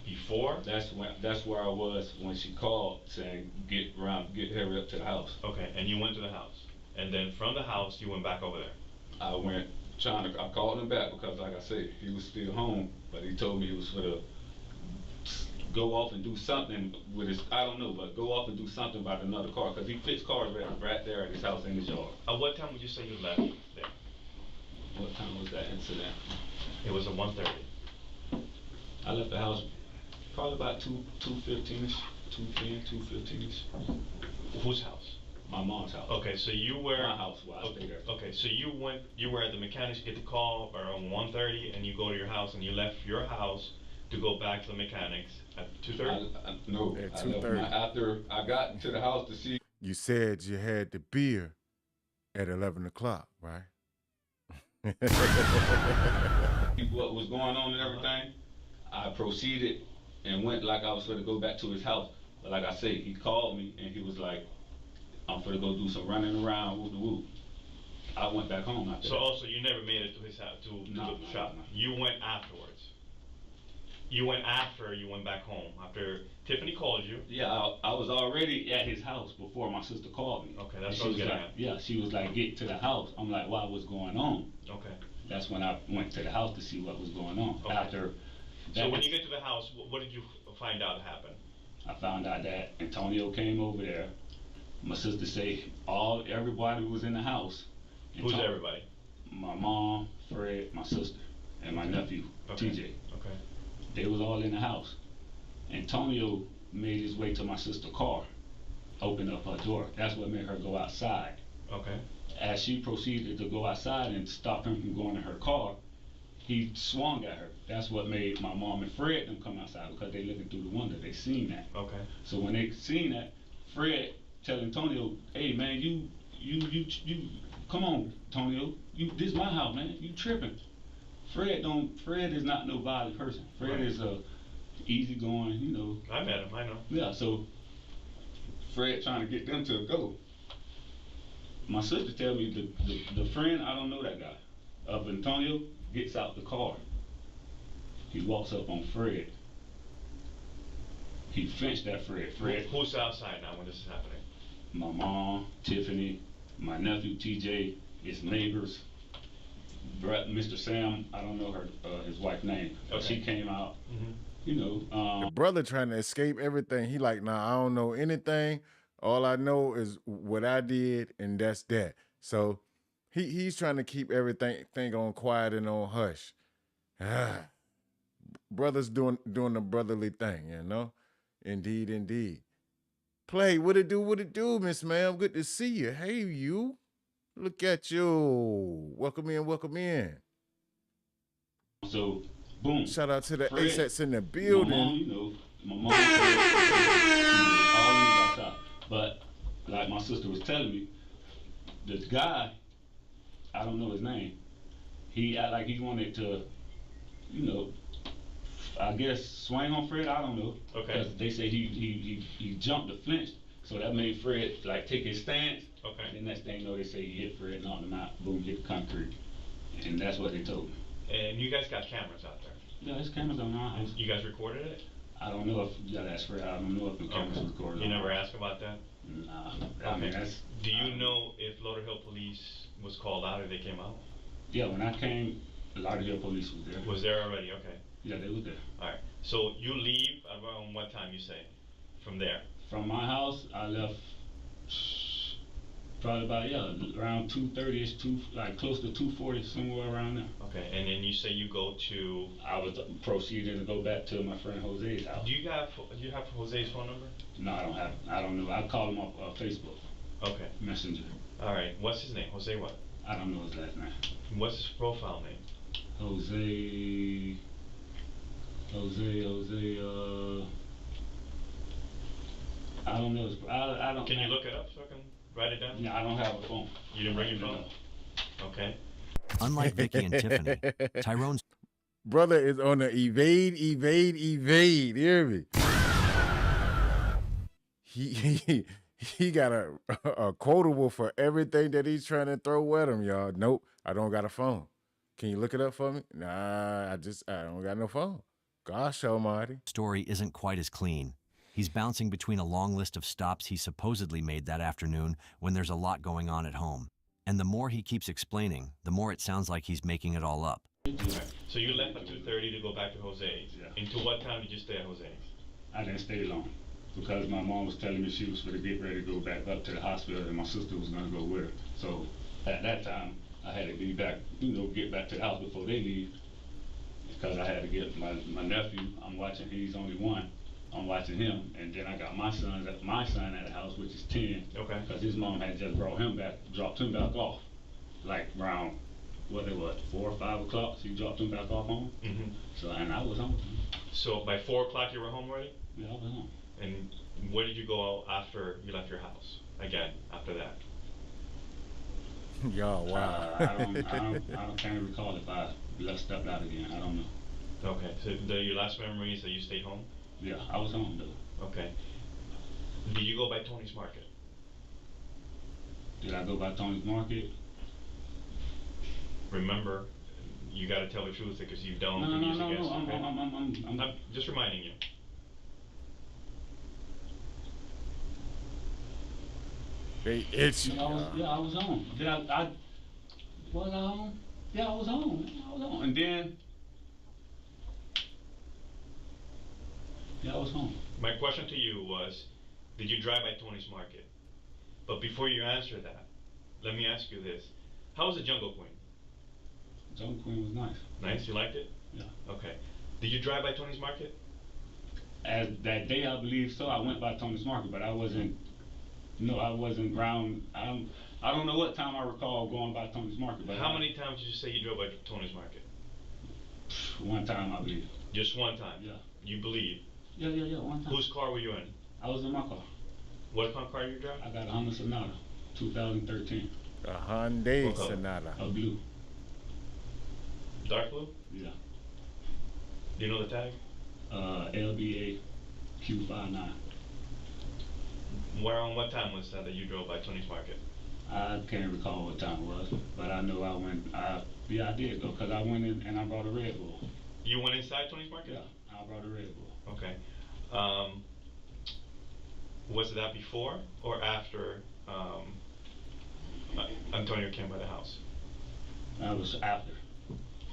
before? That's where I was when she called saying hurry up to the house. Okay, and you went to the house. And then from the house you went back over there. I called him back because like I said, he was still home, but he told me he was for the go off and do something with his, I don't know, but go off and do something about another car, because he fixed cars right there at his house in his yard. At what time would you say you left there? What time was that incident? It was at 1:30. I left the house probably about 2:15ish, 2:10, 2:15ish. Whose house? My mom's house. Okay, so you were my house while I stayed there. Okay, so you were at the mechanics, you get the call around 1:30 and you go to your house and you left your house to go back to the mechanics at 2:30? No, at 2:30. After I got to the house to see. You said you had the beer at 11 o'clock, right? What was going on and everything, I proceeded and went like I was going to go back to his house. But like I say, he called me and he was like, I'm going to go do some running around, whoop-de-whoop. I went back home after that. Also, you never made it to his house, to the shop. No. You went afterwards. You went after you went back home, after Tiffany called you. Yeah, I was already at his house before my sister called me. Okay, that's what I was getting at. Yeah, she was like, get to the house. I'm like, wow, what's going on? Okay. That's when I went to the house to see what was going on. Okay. After so when you get to the house, what did you find out happened? I found out that Antonio came over there. My sister said everybody was in the house. Who's everybody? My mom, Fred, my sister, and my nephew, TJ. Okay. They was all in the house. Antonio made his way to my sister's car, opened up her door. That's what made her go outside. Okay. As she proceeded to go outside and stop him from going to her car, he swung at her. That's what made my mom and Fred them come outside, because they looking through the window. They seen that. Okay. So when they seen that, Fred tell Antonio, hey man, you come on, Antonio, this my house, man. You tripping. Fred is not no violent person. Fred is a easygoing, you know. I met him, I know. Yeah, so Fred trying to get them to go. My sister tell me the friend, I don't know that guy, of Antonio, gets out the car. He walks up on Fred. He fenced that Fred. Who's outside now when this is happening? My mom, Tiffany, my nephew TJ, his neighbors, Mr. Sam, I don't know his wife's name. Okay. She came out, you know. The brother trying to escape everything. He like, nah, I don't know anything. All I know is what I did, and that's that. So he's trying to keep everything on quiet and on hush. Brothers doing the brotherly thing, you know? Indeed, indeed. Play, what it do, Miss Ma'am? Good to see you. Hey, you. Look at you. Welcome in. So, boom. Shout out to the Fred, ASATs in the building. My mom, you know, all in outside. But, like my sister was telling me, this guy, I don't know his name, he act like he wanted to, you know, I guess swing on Fred, I don't know. Okay. Because they say he jumped the fence So that made Fred like take his stance. Okay. And the next thing you know, they say he hit Fred, knocked him out, boom, hit the concrete. And that's what they told me. And you guys got cameras out there? Yeah, there's cameras on our house. You guys recorded it? I don't know if you gotta ask Fred. I don't know if the cameras recorded. You never asked about that? Nah. I mean, do you know if Lauderhill Police was called out or they came out? Yeah, when I came, Lauderhill Police was there. Was there already? Okay. Yeah, they was there. All right. So you leave around what time, you say, from there? From my house, I left probably about, around 2:30ish, like close to 2:40, somewhere around there. Okay, and then you say you go to... I was proceeding to go back to my friend Jose's house. Do you have Jose's phone number? No, I don't have. I don't know. I called him off Facebook. Okay. Messenger. All right. What's his name? Jose what? I don't know his last name. What's his profile name? Jose. I don't know. I don't. Can you look it up so I can write it down? Yeah, I don't have a phone. You didn't bring your phone? Okay. Unlike Vicky and Tiffany, Tyrone's brother is on the evade. You hear me? He got a quotable for everything that he's trying to throw at him, y'all. Nope, I don't got a phone. Can you look it up for me? Nah, I don't got no phone. Gosh almighty. Story isn't quite as clean. He's bouncing between a long list of stops he supposedly made that afternoon when there's a lot going on at home. And the more he keeps explaining, the more it sounds like he's making it all up. So you left at 2:30 to go back to Jose's. Yeah. Into what time did you stay at Jose's? I didn't stay long because my mom was telling me she was going to get ready to go back up to the hospital and my sister was going to go with her. So at that time, I had to be back, get back to the house before they leave because I had to get my nephew. I'm watching, he's only one. I'm watching him, and then I got my son at the house, which is 10. Okay. Because his mom had just dropped him back off, like around, 4 or 5 o'clock. She dropped him back off home. Mm-hmm. So, and I was home. So by 4 o'clock you were home already? Yeah, I was home. And where did you go after you left your house? Again, after that? Y'all, wow. I can't recall if I stepped out again. I don't know. Okay. So your last memory is that you stayed home? Yeah, I was home though. Okay. Did you go by Tony's Market? Did I go by Tony's Market? Remember, you got to tell the truth because you don't. No. I'm just reminding you. They itchy. I was home. Was I home? Yeah, I was home. And then, I was home. My question to you was, did you drive by Tony's Market? But before you answer that, let me ask you this. How was the Jungle Queen? Jungle Queen was nice. Nice? You liked it? Yeah. Okay. Did you drive by Tony's Market? As that day, I believe so. I went by Tony's Market, but I wasn't around. I don't know what time I recall going by Tony's Market. But how many times did you say you drove by Tony's Market? One time, I believe. Just one time? Yeah. You believe? Yeah, one time. Whose car were you in? I was in my car. What kind of car you driving? I got a Honda Sonata, 2013. A Hyundai Sonata. A blue. Dark blue? Yeah. Do you know the tag? LBA Q59. What time was that you drove by Tony's Market? I can't recall what time it was, but I know I went. I did go because I went in and I brought a Red Bull. You went inside Tony's Market? Yeah, I brought a Red Bull. Okay. Was that before or after Antonio came by the house? That was after.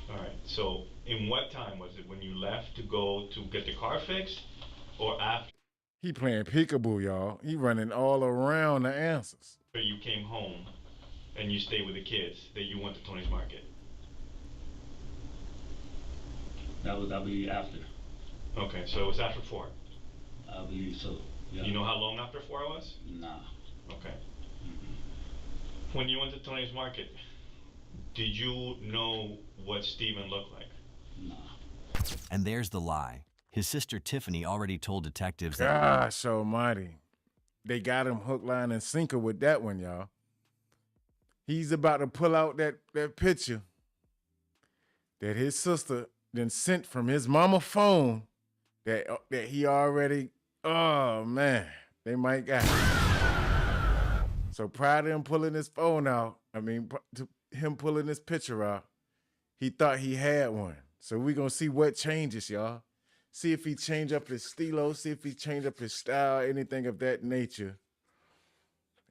All right. So, in what time was it? When you left to go to get the car fixed, or after? He playing peekaboo, y'all. He running all around the answers. You came home and you stayed with the kids, that you went to Tony's Market. That was, I believe, after. Okay, so it was after 4. I believe so. Yeah. You know how long after 4 it was? Nah. Okay. When you went to Tony's Market, did you know what Steven looked like? Nah. And there's the lie. His sister Tiffany already told detectives that... Gosh almighty. They got him hook, line, and sinker with that one, y'all. He's about to pull out that picture that his sister then sent from his mama phone that he already... Oh, man. They might got it. So prior to him pulling his phone out, to him pulling this picture out, he thought he had one. So we gonna see what changes, y'all. See if he change up his stilo, see if he change up his style, anything of that nature.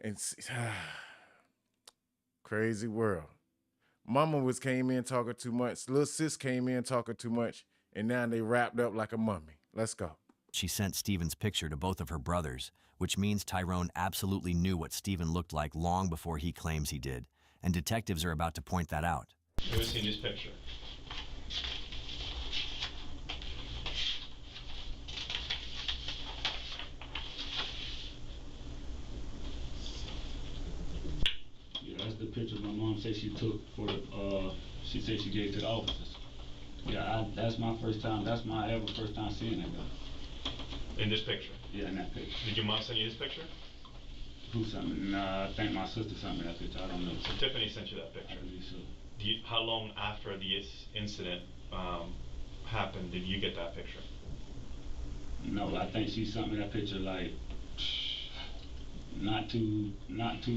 And see, crazy world. Mama came in talking too much. Little sis came in talking too much. And now they wrapped up like a mummy. Let's go. She sent Stephen's picture to both of her brothers, which means Tyrone absolutely knew what Stephen looked like long before he claims he did. And detectives are about to point that out. Who's seen this picture? Yeah, that's the picture my mom said she took for the, she said she gave to the officers. Yeah, that's my first time, that's my ever first time seeing that guy. In this picture? Yeah, in that picture. Did your mom send you this picture? Who sent me? Nah, I think my sister sent me that picture, I don't know. So Tiffany sent you that picture? I believe so. How long after this incident happened did you get that picture? No, I think she sent me that picture like not too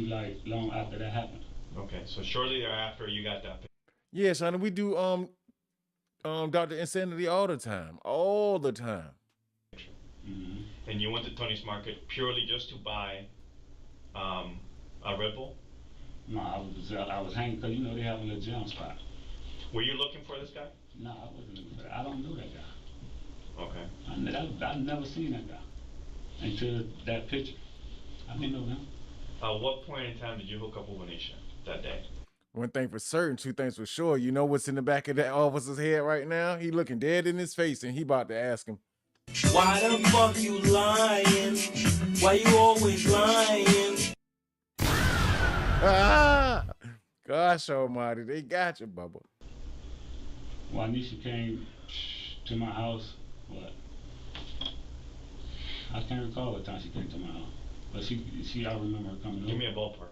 like long after that happened. Okay, so shortly thereafter you got that picture. Yeah, son, we do Dr. Insanity all the time. All the time. Mm-hmm. And you went to Tony's Market purely just to buy a Red Bull? No, I was hanging because you know they have a little jam spot. Were you looking for this guy? No, I wasn't looking for that. I don't know that guy. Okay. I've never seen that guy until that picture. I didn't know him. At what point in time did you hook up with Wanisha that day? One thing for certain, two things for sure. You know what's in the back of that officer's head right now? He looking dead in his face and he about to ask him, why the fuck you lying? Why you always lying? Gosh almighty, they got you, Bubba. Wanisha came to my house, what? I can't recall what time she came to my house. But I remember her coming over. Give me a ballpark.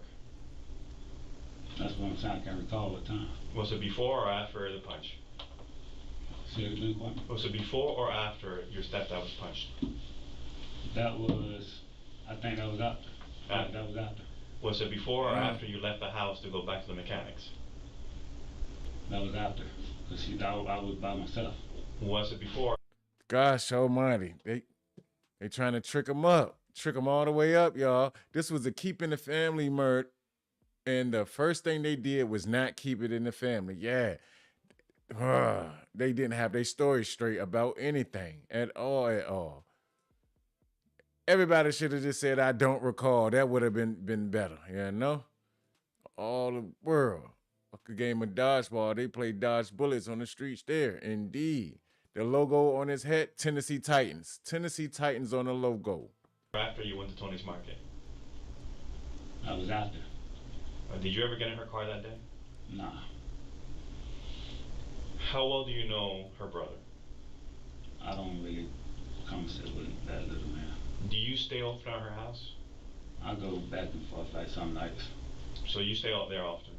That's what I'm saying, I can't recall what time. Was it before or after the punch? Say it again, what? Was it before or after your stepdad was punched? That was, I think that was after. That was after. Was it before or after you left the house to go back to the mechanics? That was after, because I was by myself. Was it before? Gosh almighty, they trying to trick him up. Trick him all the way up, y'all. This was a keeping the family murder. And the first thing they did was not keep it in the family. Yeah. They didn't have their story straight about anything at all. Everybody should have just said, I don't recall. That would have been better. You know? All the world. A game of dodgeball. They play dodge bullets on the streets there. Indeed. The logo on his head, Tennessee Titans. Tennessee Titans on the logo. After you went to Tony's Market? I was after. Did you ever get in her car that day? Nah. How well do you know her brother? I don't really conversate with that little man. Do you stay often at her house? I go back and forth like some nights. So you stay out there often?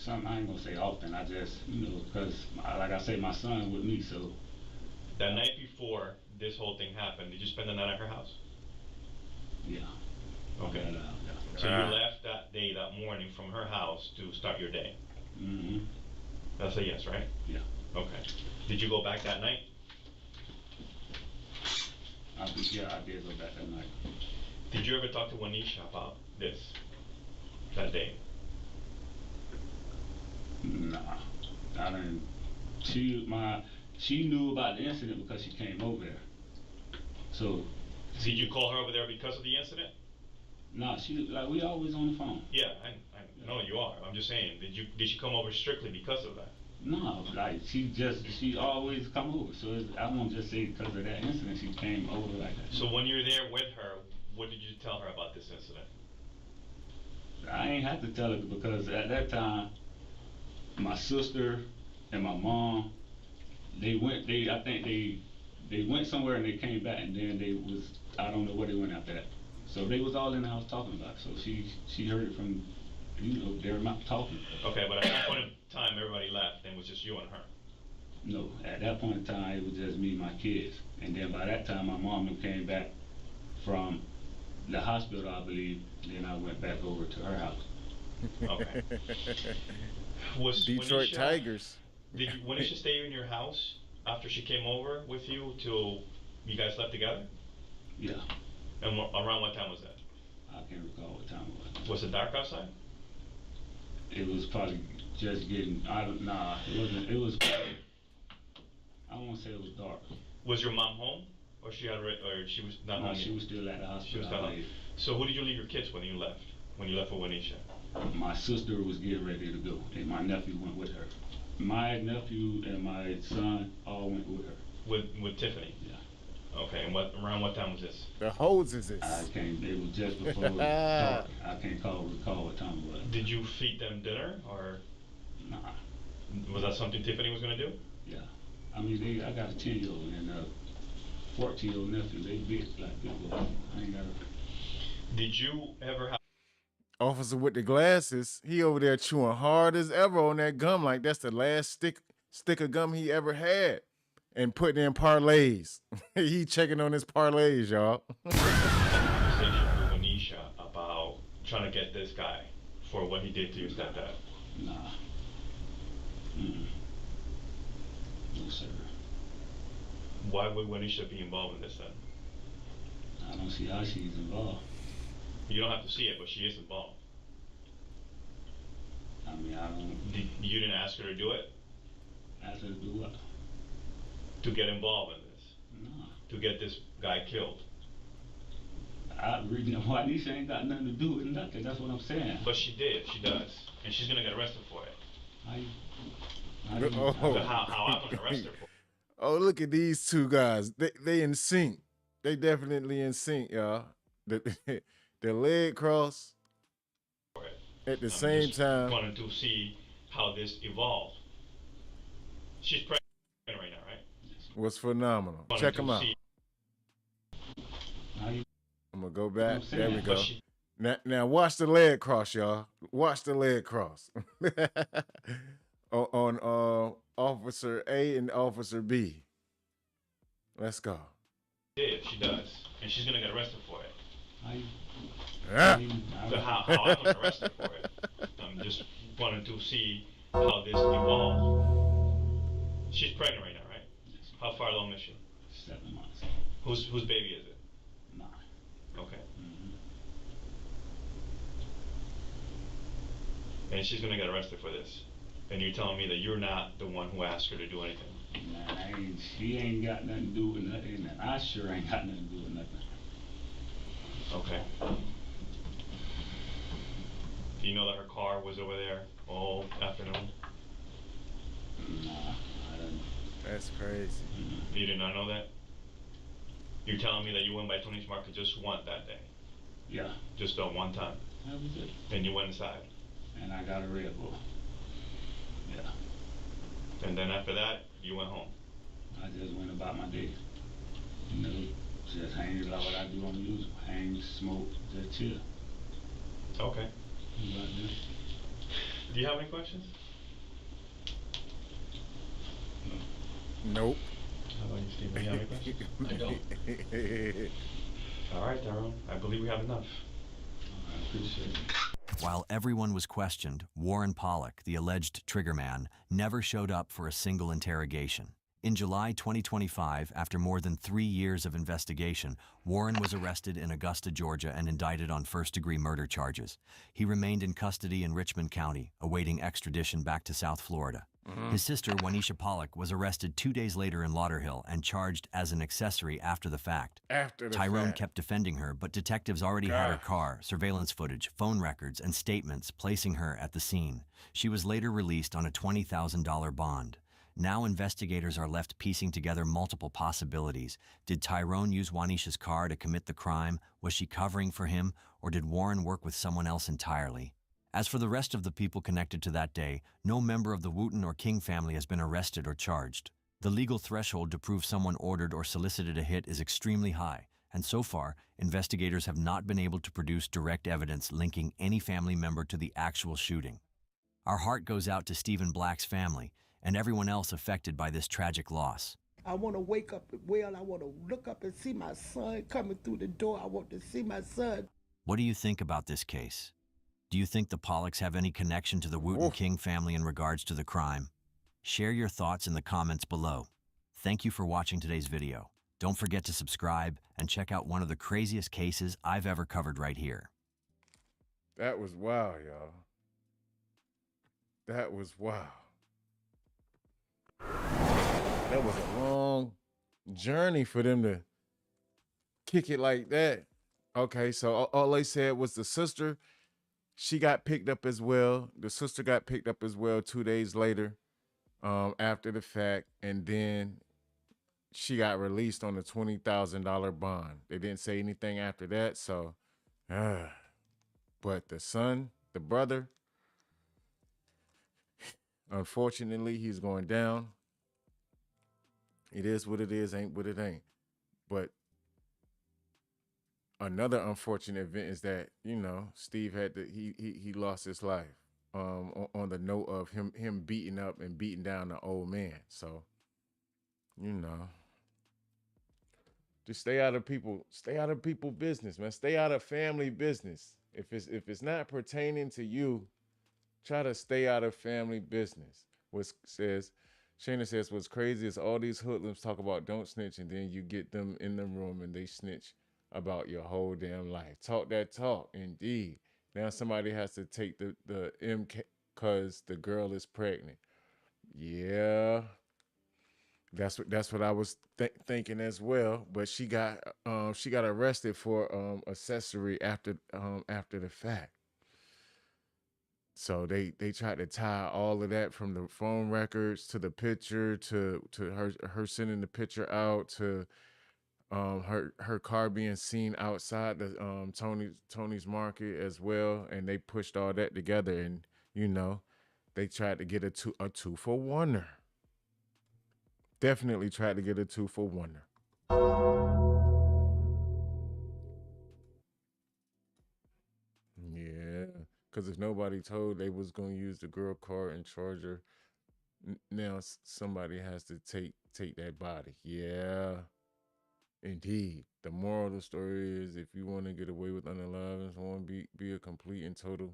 I ain't gonna say often, I just, because like I say, my son with me, so. That night before this whole thing happened, did you spend the night at her house? Yeah. Okay. Yeah. So you left that day, that morning, from her house to start your day? Mm-hmm. That's a yes, right? Yeah. Okay. Did you go back that night? I did go back that night. Did you ever talk to Wanisha about this, that day? Nah. I didn't. She knew about the incident because she came over there. So. Did you call her over there because of the incident? Nah, we always on the phone. Yeah, I know you are. I'm just saying, did she come over strictly because of that? No, she always come over. So I won't just say because of that incident she came over like that. So when you're there with her, what did you tell her about this incident? I ain't have to tell her because at that time, my sister and my mom, I think they went somewhere and they came back and then I don't know where they went after that. So they was all in the house talking about it. So she heard it from, their mouth talking. Okay, but at that point in time, everybody left and it was just you and her? No, at that point in time, it was just me and my kids. And then by that time, my mom came back from the hospital, I believe. Then I went back over to her house. Okay. Was Detroit Wanisha, Tigers. did you, Wanisha stay in your house after she came over with you till you guys left together? Yeah. And around what time was that? I can't recall what time it was. Was it dark outside? It was probably just getting, nah, it wasn't, it was, I won't say it was dark. Was your mom home? Or she was not No, home? she was still at the hospital. She was still home. So who did you leave your kids when you left? When you left for Wanisha? My sister was getting ready to go, and my nephew went with her. My nephew and my son all went with her. With Tiffany? Yeah. Okay, and around what time was this? The hose is this? I can't, it was just before dark. I can't recall what time it was. Did you feed them dinner, or? Nah. Was that something Tiffany was gonna do? Yeah. I mean, I got a 10-year-old and a 14-year-old nephew. They big, like big boys. I ain't got a... Did you ever have... Officer with the glasses, he over there chewing hard as ever on that gum like that's the last stick of gum he ever had. And putting in parlays. He checking on his parlays, y'all. Conversation with Wanisha about trying to get this guy for what he did to your stepdad. Nah. No, sir. Why would Wanisha be involved in this then? I don't see how she's involved. You don't have to see it, but she is involved. I mean, I don't... You didn't ask her to do it? Ask her to do what? To get involved in this? No. To get this guy killed? Wanisha ain't got nothing to do with nothing. That's what I'm saying. But she did. She does. And she's gonna get arrested for it. How I'm gonna arrest her for it. Oh, look at these two guys. They in sync. They definitely in sync, y'all. The leg cross at the same time. Wanted to see how this evolved. She's pregnant right now, right? Was phenomenal. Check them out. I'm gonna go back. There we go. Now watch the leg cross, y'all. Watch the leg cross on Officer A and Officer B. Let's go. She does, and she's gonna get arrested for it. Yeah. How I'm gonna arrest her for it? I'm just wanting to see how this evolved. She's pregnant right now, right? How far along is she? 7 months. Whose baby is it? 9. Okay. And she's gonna get arrested for this. And you're telling me that you're not the one who asked her to do anything? Nah, she ain't got nothing to do with nothing, and I sure ain't got nothing to do with nothing. Okay. Do you know that her car was over there all afternoon? Nah, I don't. That's crazy. You did not know that? You're telling me that you went by Tony's Market just once that day? Yeah. Just one time? That was it. Then you went inside? And I got a Red Bull. Yeah. And then after that, you went home? I just went about my day. You know, just hanging like what I do on the news. Hang, smoke, just chill. Okay. Like this. Do you have any questions? Nope. How about you, Steve? Do you have any questions? I don't. All right, Tyrone. I believe we have enough. I appreciate it. While everyone was questioned, Warren Pollock, the alleged triggerman, never showed up for a single interrogation. In July 2025, after more than 3 years of investigation, Warren was arrested in Augusta, Georgia, and indicted on first-degree murder charges. He remained in custody in Richmond County, awaiting extradition back to South Florida. His sister, Wanisha Pollock, was arrested 2 days later in Lauderhill and charged as an accessory after the fact. Tyrone kept defending her, but detectives already had her car, surveillance footage, phone records, and statements placing her at the scene. She was later released on a $20,000 bond. Now investigators are left piecing together multiple possibilities. Did Tyrone use Wanisha's car to commit the crime? Was she covering for him? Or did Warren work with someone else entirely? As for the rest of the people connected to that day, no member of the Wooten or King family has been arrested or charged. The legal threshold to prove someone ordered or solicited a hit is extremely high, and so far, investigators have not been able to produce direct evidence linking any family member to the actual shooting. Our heart goes out to Stephen Black's family and everyone else affected by this tragic loss. I want to wake up well. I want to look up and see my son coming through the door. I want to see my son. What do you think about this case? Do you think the Pollocks have any connection to the Wooten Oof. King family in regards to the crime? Share your thoughts in the comments below. Thank you for watching today's video. Don't forget to subscribe and check out one of the craziest cases I've ever covered right here. That was wild, y'all. That was wild. That was a long journey for them to kick it like that. Okay, so all they said was the sister, she got picked up as well. The sister got picked up as well 2 days later, after the fact, and then she got released on a $20,000 bond. They didn't say anything after that, so but the son, the brother, unfortunately, he's going down. It is what it is, ain't what it ain't. But another unfortunate event is that, you know, Steve had to, he lost his life on the note of him beating up and beating down the old man. So, you know, just stay out of people business, man. Stay out of family business. If it's not pertaining to you, try to stay out of family business. Shayna says, what's crazy is all these hoodlums talk about don't snitch, and then you get them in the room and they snitch about your whole damn life. Talk that talk, indeed. Now somebody has to take the MK because the girl is pregnant. Yeah, that's what I was thinking as well. But she got arrested for accessory after the fact. So they tried to tie all of that from the phone records to the picture to her sending the picture out to her car being seen outside the Tony's market as well, and they pushed all that together, and you know they tried to get a two for oneer. Definitely tried to get a 2-for-1. Yeah, because if nobody told they was gonna use the girl car and charge her, now somebody has to take that body. Yeah, indeed. The moral of the story is, if you want to get away with unalive and someone, be a complete and total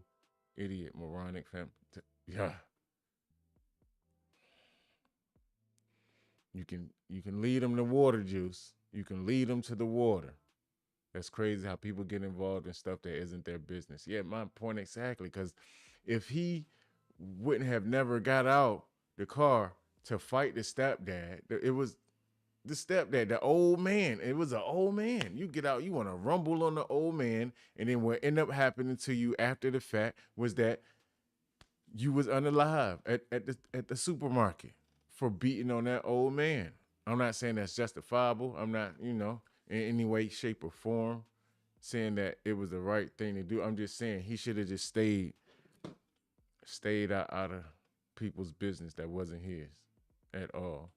idiot, moronic yeah. You can lead them to water juice. You can lead them to the water. That's crazy how people get involved in stuff that isn't their business. Yeah, my point exactly. Because if he wouldn't have never got out the car to fight the stepdad, it was the stepdad, the old man. It was an old man. You get out, you want to rumble on the old man, and then what ended up happening to you after the fact was that you was unalive at the supermarket for beating on that old man. I'm not saying that's justifiable. I'm not, in any way, shape, or form saying that it was the right thing to do. I'm just saying he should have just stayed out of people's business that wasn't his at all.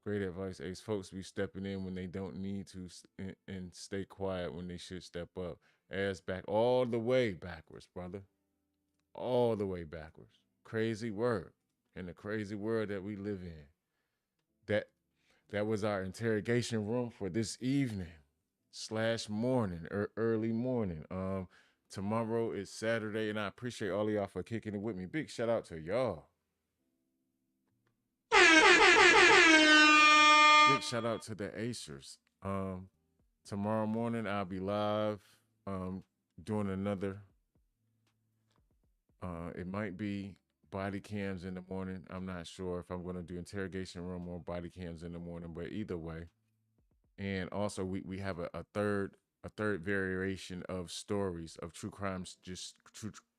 Great advice, Ace. Folks be stepping in when they don't need to, and stay quiet when they should step up. Ass back all the way backwards, brother. All the way backwards. Crazy word. In the crazy world that we live in. That was our interrogation room for this evening / morning or early morning. Tomorrow is Saturday, and I appreciate all of y'all for kicking it with me. Big shout out to y'all. Big shout out to the Acers. Tomorrow morning I'll be live doing another. It might be body cams in the morning. I'm not sure if I'm going to do interrogation room or body cams in the morning, but either way. And also we have a third variation of stories of true crimes, just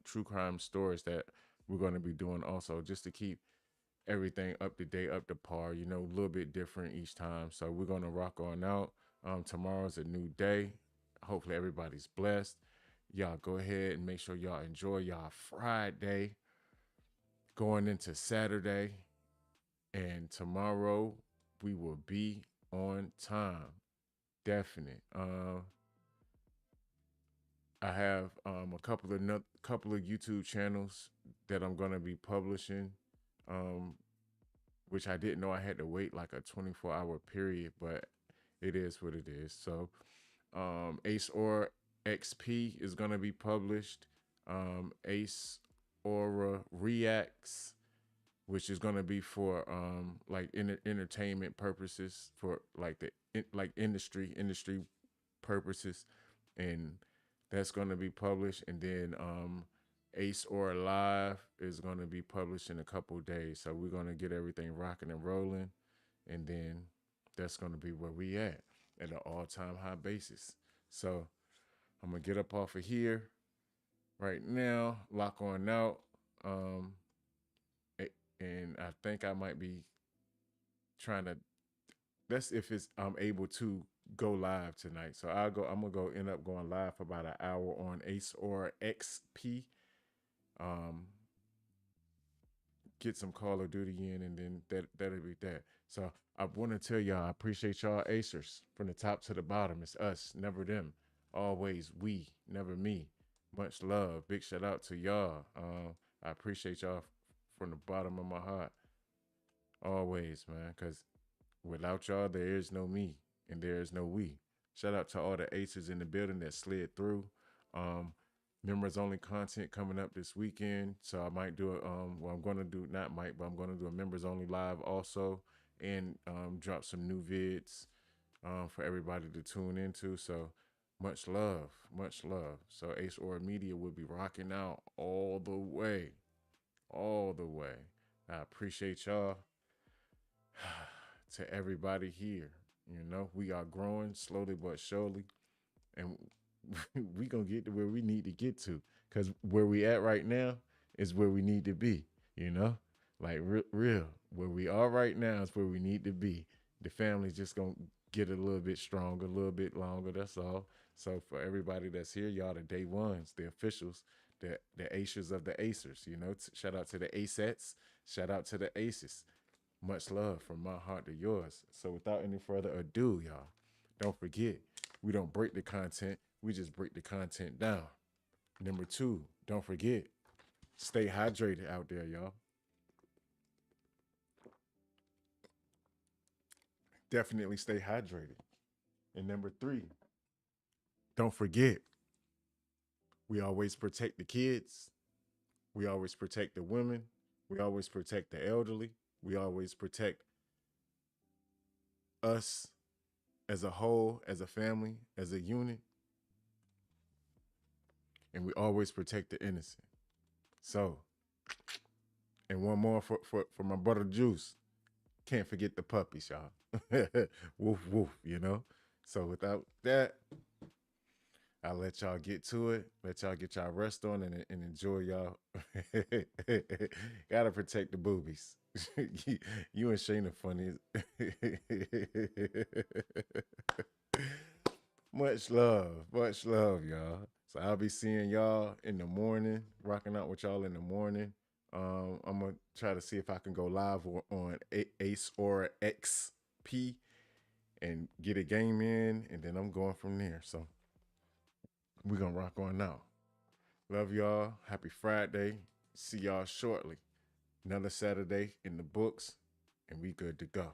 true crime stories that we're going to be doing also, just to keep everything up to date, up to par, a little bit different each time. So we're going to rock on out. Tomorrow's a new day. Hopefully everybody's blessed. Y'all go ahead and make sure y'all enjoy y'all Friday going into Saturday. And tomorrow we will be on time. Definite. I have a couple of YouTube channels that I'm going to be publishing which I didn't know I had to wait like a 24-hour period, but it is what it is. So Ace Aura XP is going to be published. Ace Aura Reacts, which is going to be for like entertainment purposes, for like like industry purposes, and that's going to be published. And then Ace Aura Live is going to be published in a couple of days. So we're going to get everything rocking and rolling, and then that's going to be where we at an all-time high basis. So I'm going to get up off of here right now, lock on out. And I think I might be trying to, that's if I'm able to go live tonight. So I'm gonna end up going live for about an hour on Ace Aura XP. Get some Call of Duty in, and then that'll be that. So I want to tell y'all, I appreciate y'all Acers from the top to the bottom. It's us, never them. Always we, never me. Much love. Big shout out to y'all. I appreciate y'all from the bottom of my heart. Always, man, because without y'all, there is no me and there is no we. Shout out to all the Acers in the building that slid through. Members only content coming up this weekend. So I might do I'm going to do, not might, but I'm going to do a members only live also, and drop some new vids for everybody to tune into. So much love, much love. So Ace Aura Media will be rocking out all the way. I appreciate y'all. To everybody here, we are growing slowly but surely, and we gonna get to where we need to get to, because where we at right now is where we need to be. Like real where we are right now is where we need to be. The family's just gonna get a little bit stronger, a little bit longer, that's all. So for everybody that's here, y'all, the day ones, the officials, the Acers of the Acers, shout out to the Acettes, shout out to the Aces. Much love from my heart to yours. So without any further ado, y'all, don't forget, we don't break the content, we just break the content down. Number 2, don't forget, stay hydrated out there, y'all. Definitely stay hydrated. And number 3, don't forget, we always protect the kids, we always protect the women, we always protect the elderly, we always protect us as a whole, as a family, as a unit, and we always protect the innocent. So, and one more for my brother Juice. Can't forget the puppies, y'all. Woof, woof, So without that, I'll let y'all get to it. Let y'all get y'all rest on and enjoy y'all. Gotta protect the boobies. You and Shayna funny. Much love, y'all. So I'll be seeing y'all in the morning, rocking out with y'all in the morning. I'm gonna try to see if I can go live on Ace Aura XP and get a game in, and then I'm going from there. So we're gonna rock on out. Love y'all. Happy Friday. See y'all shortly. Another Saturday in the books, and we good to go.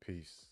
Peace.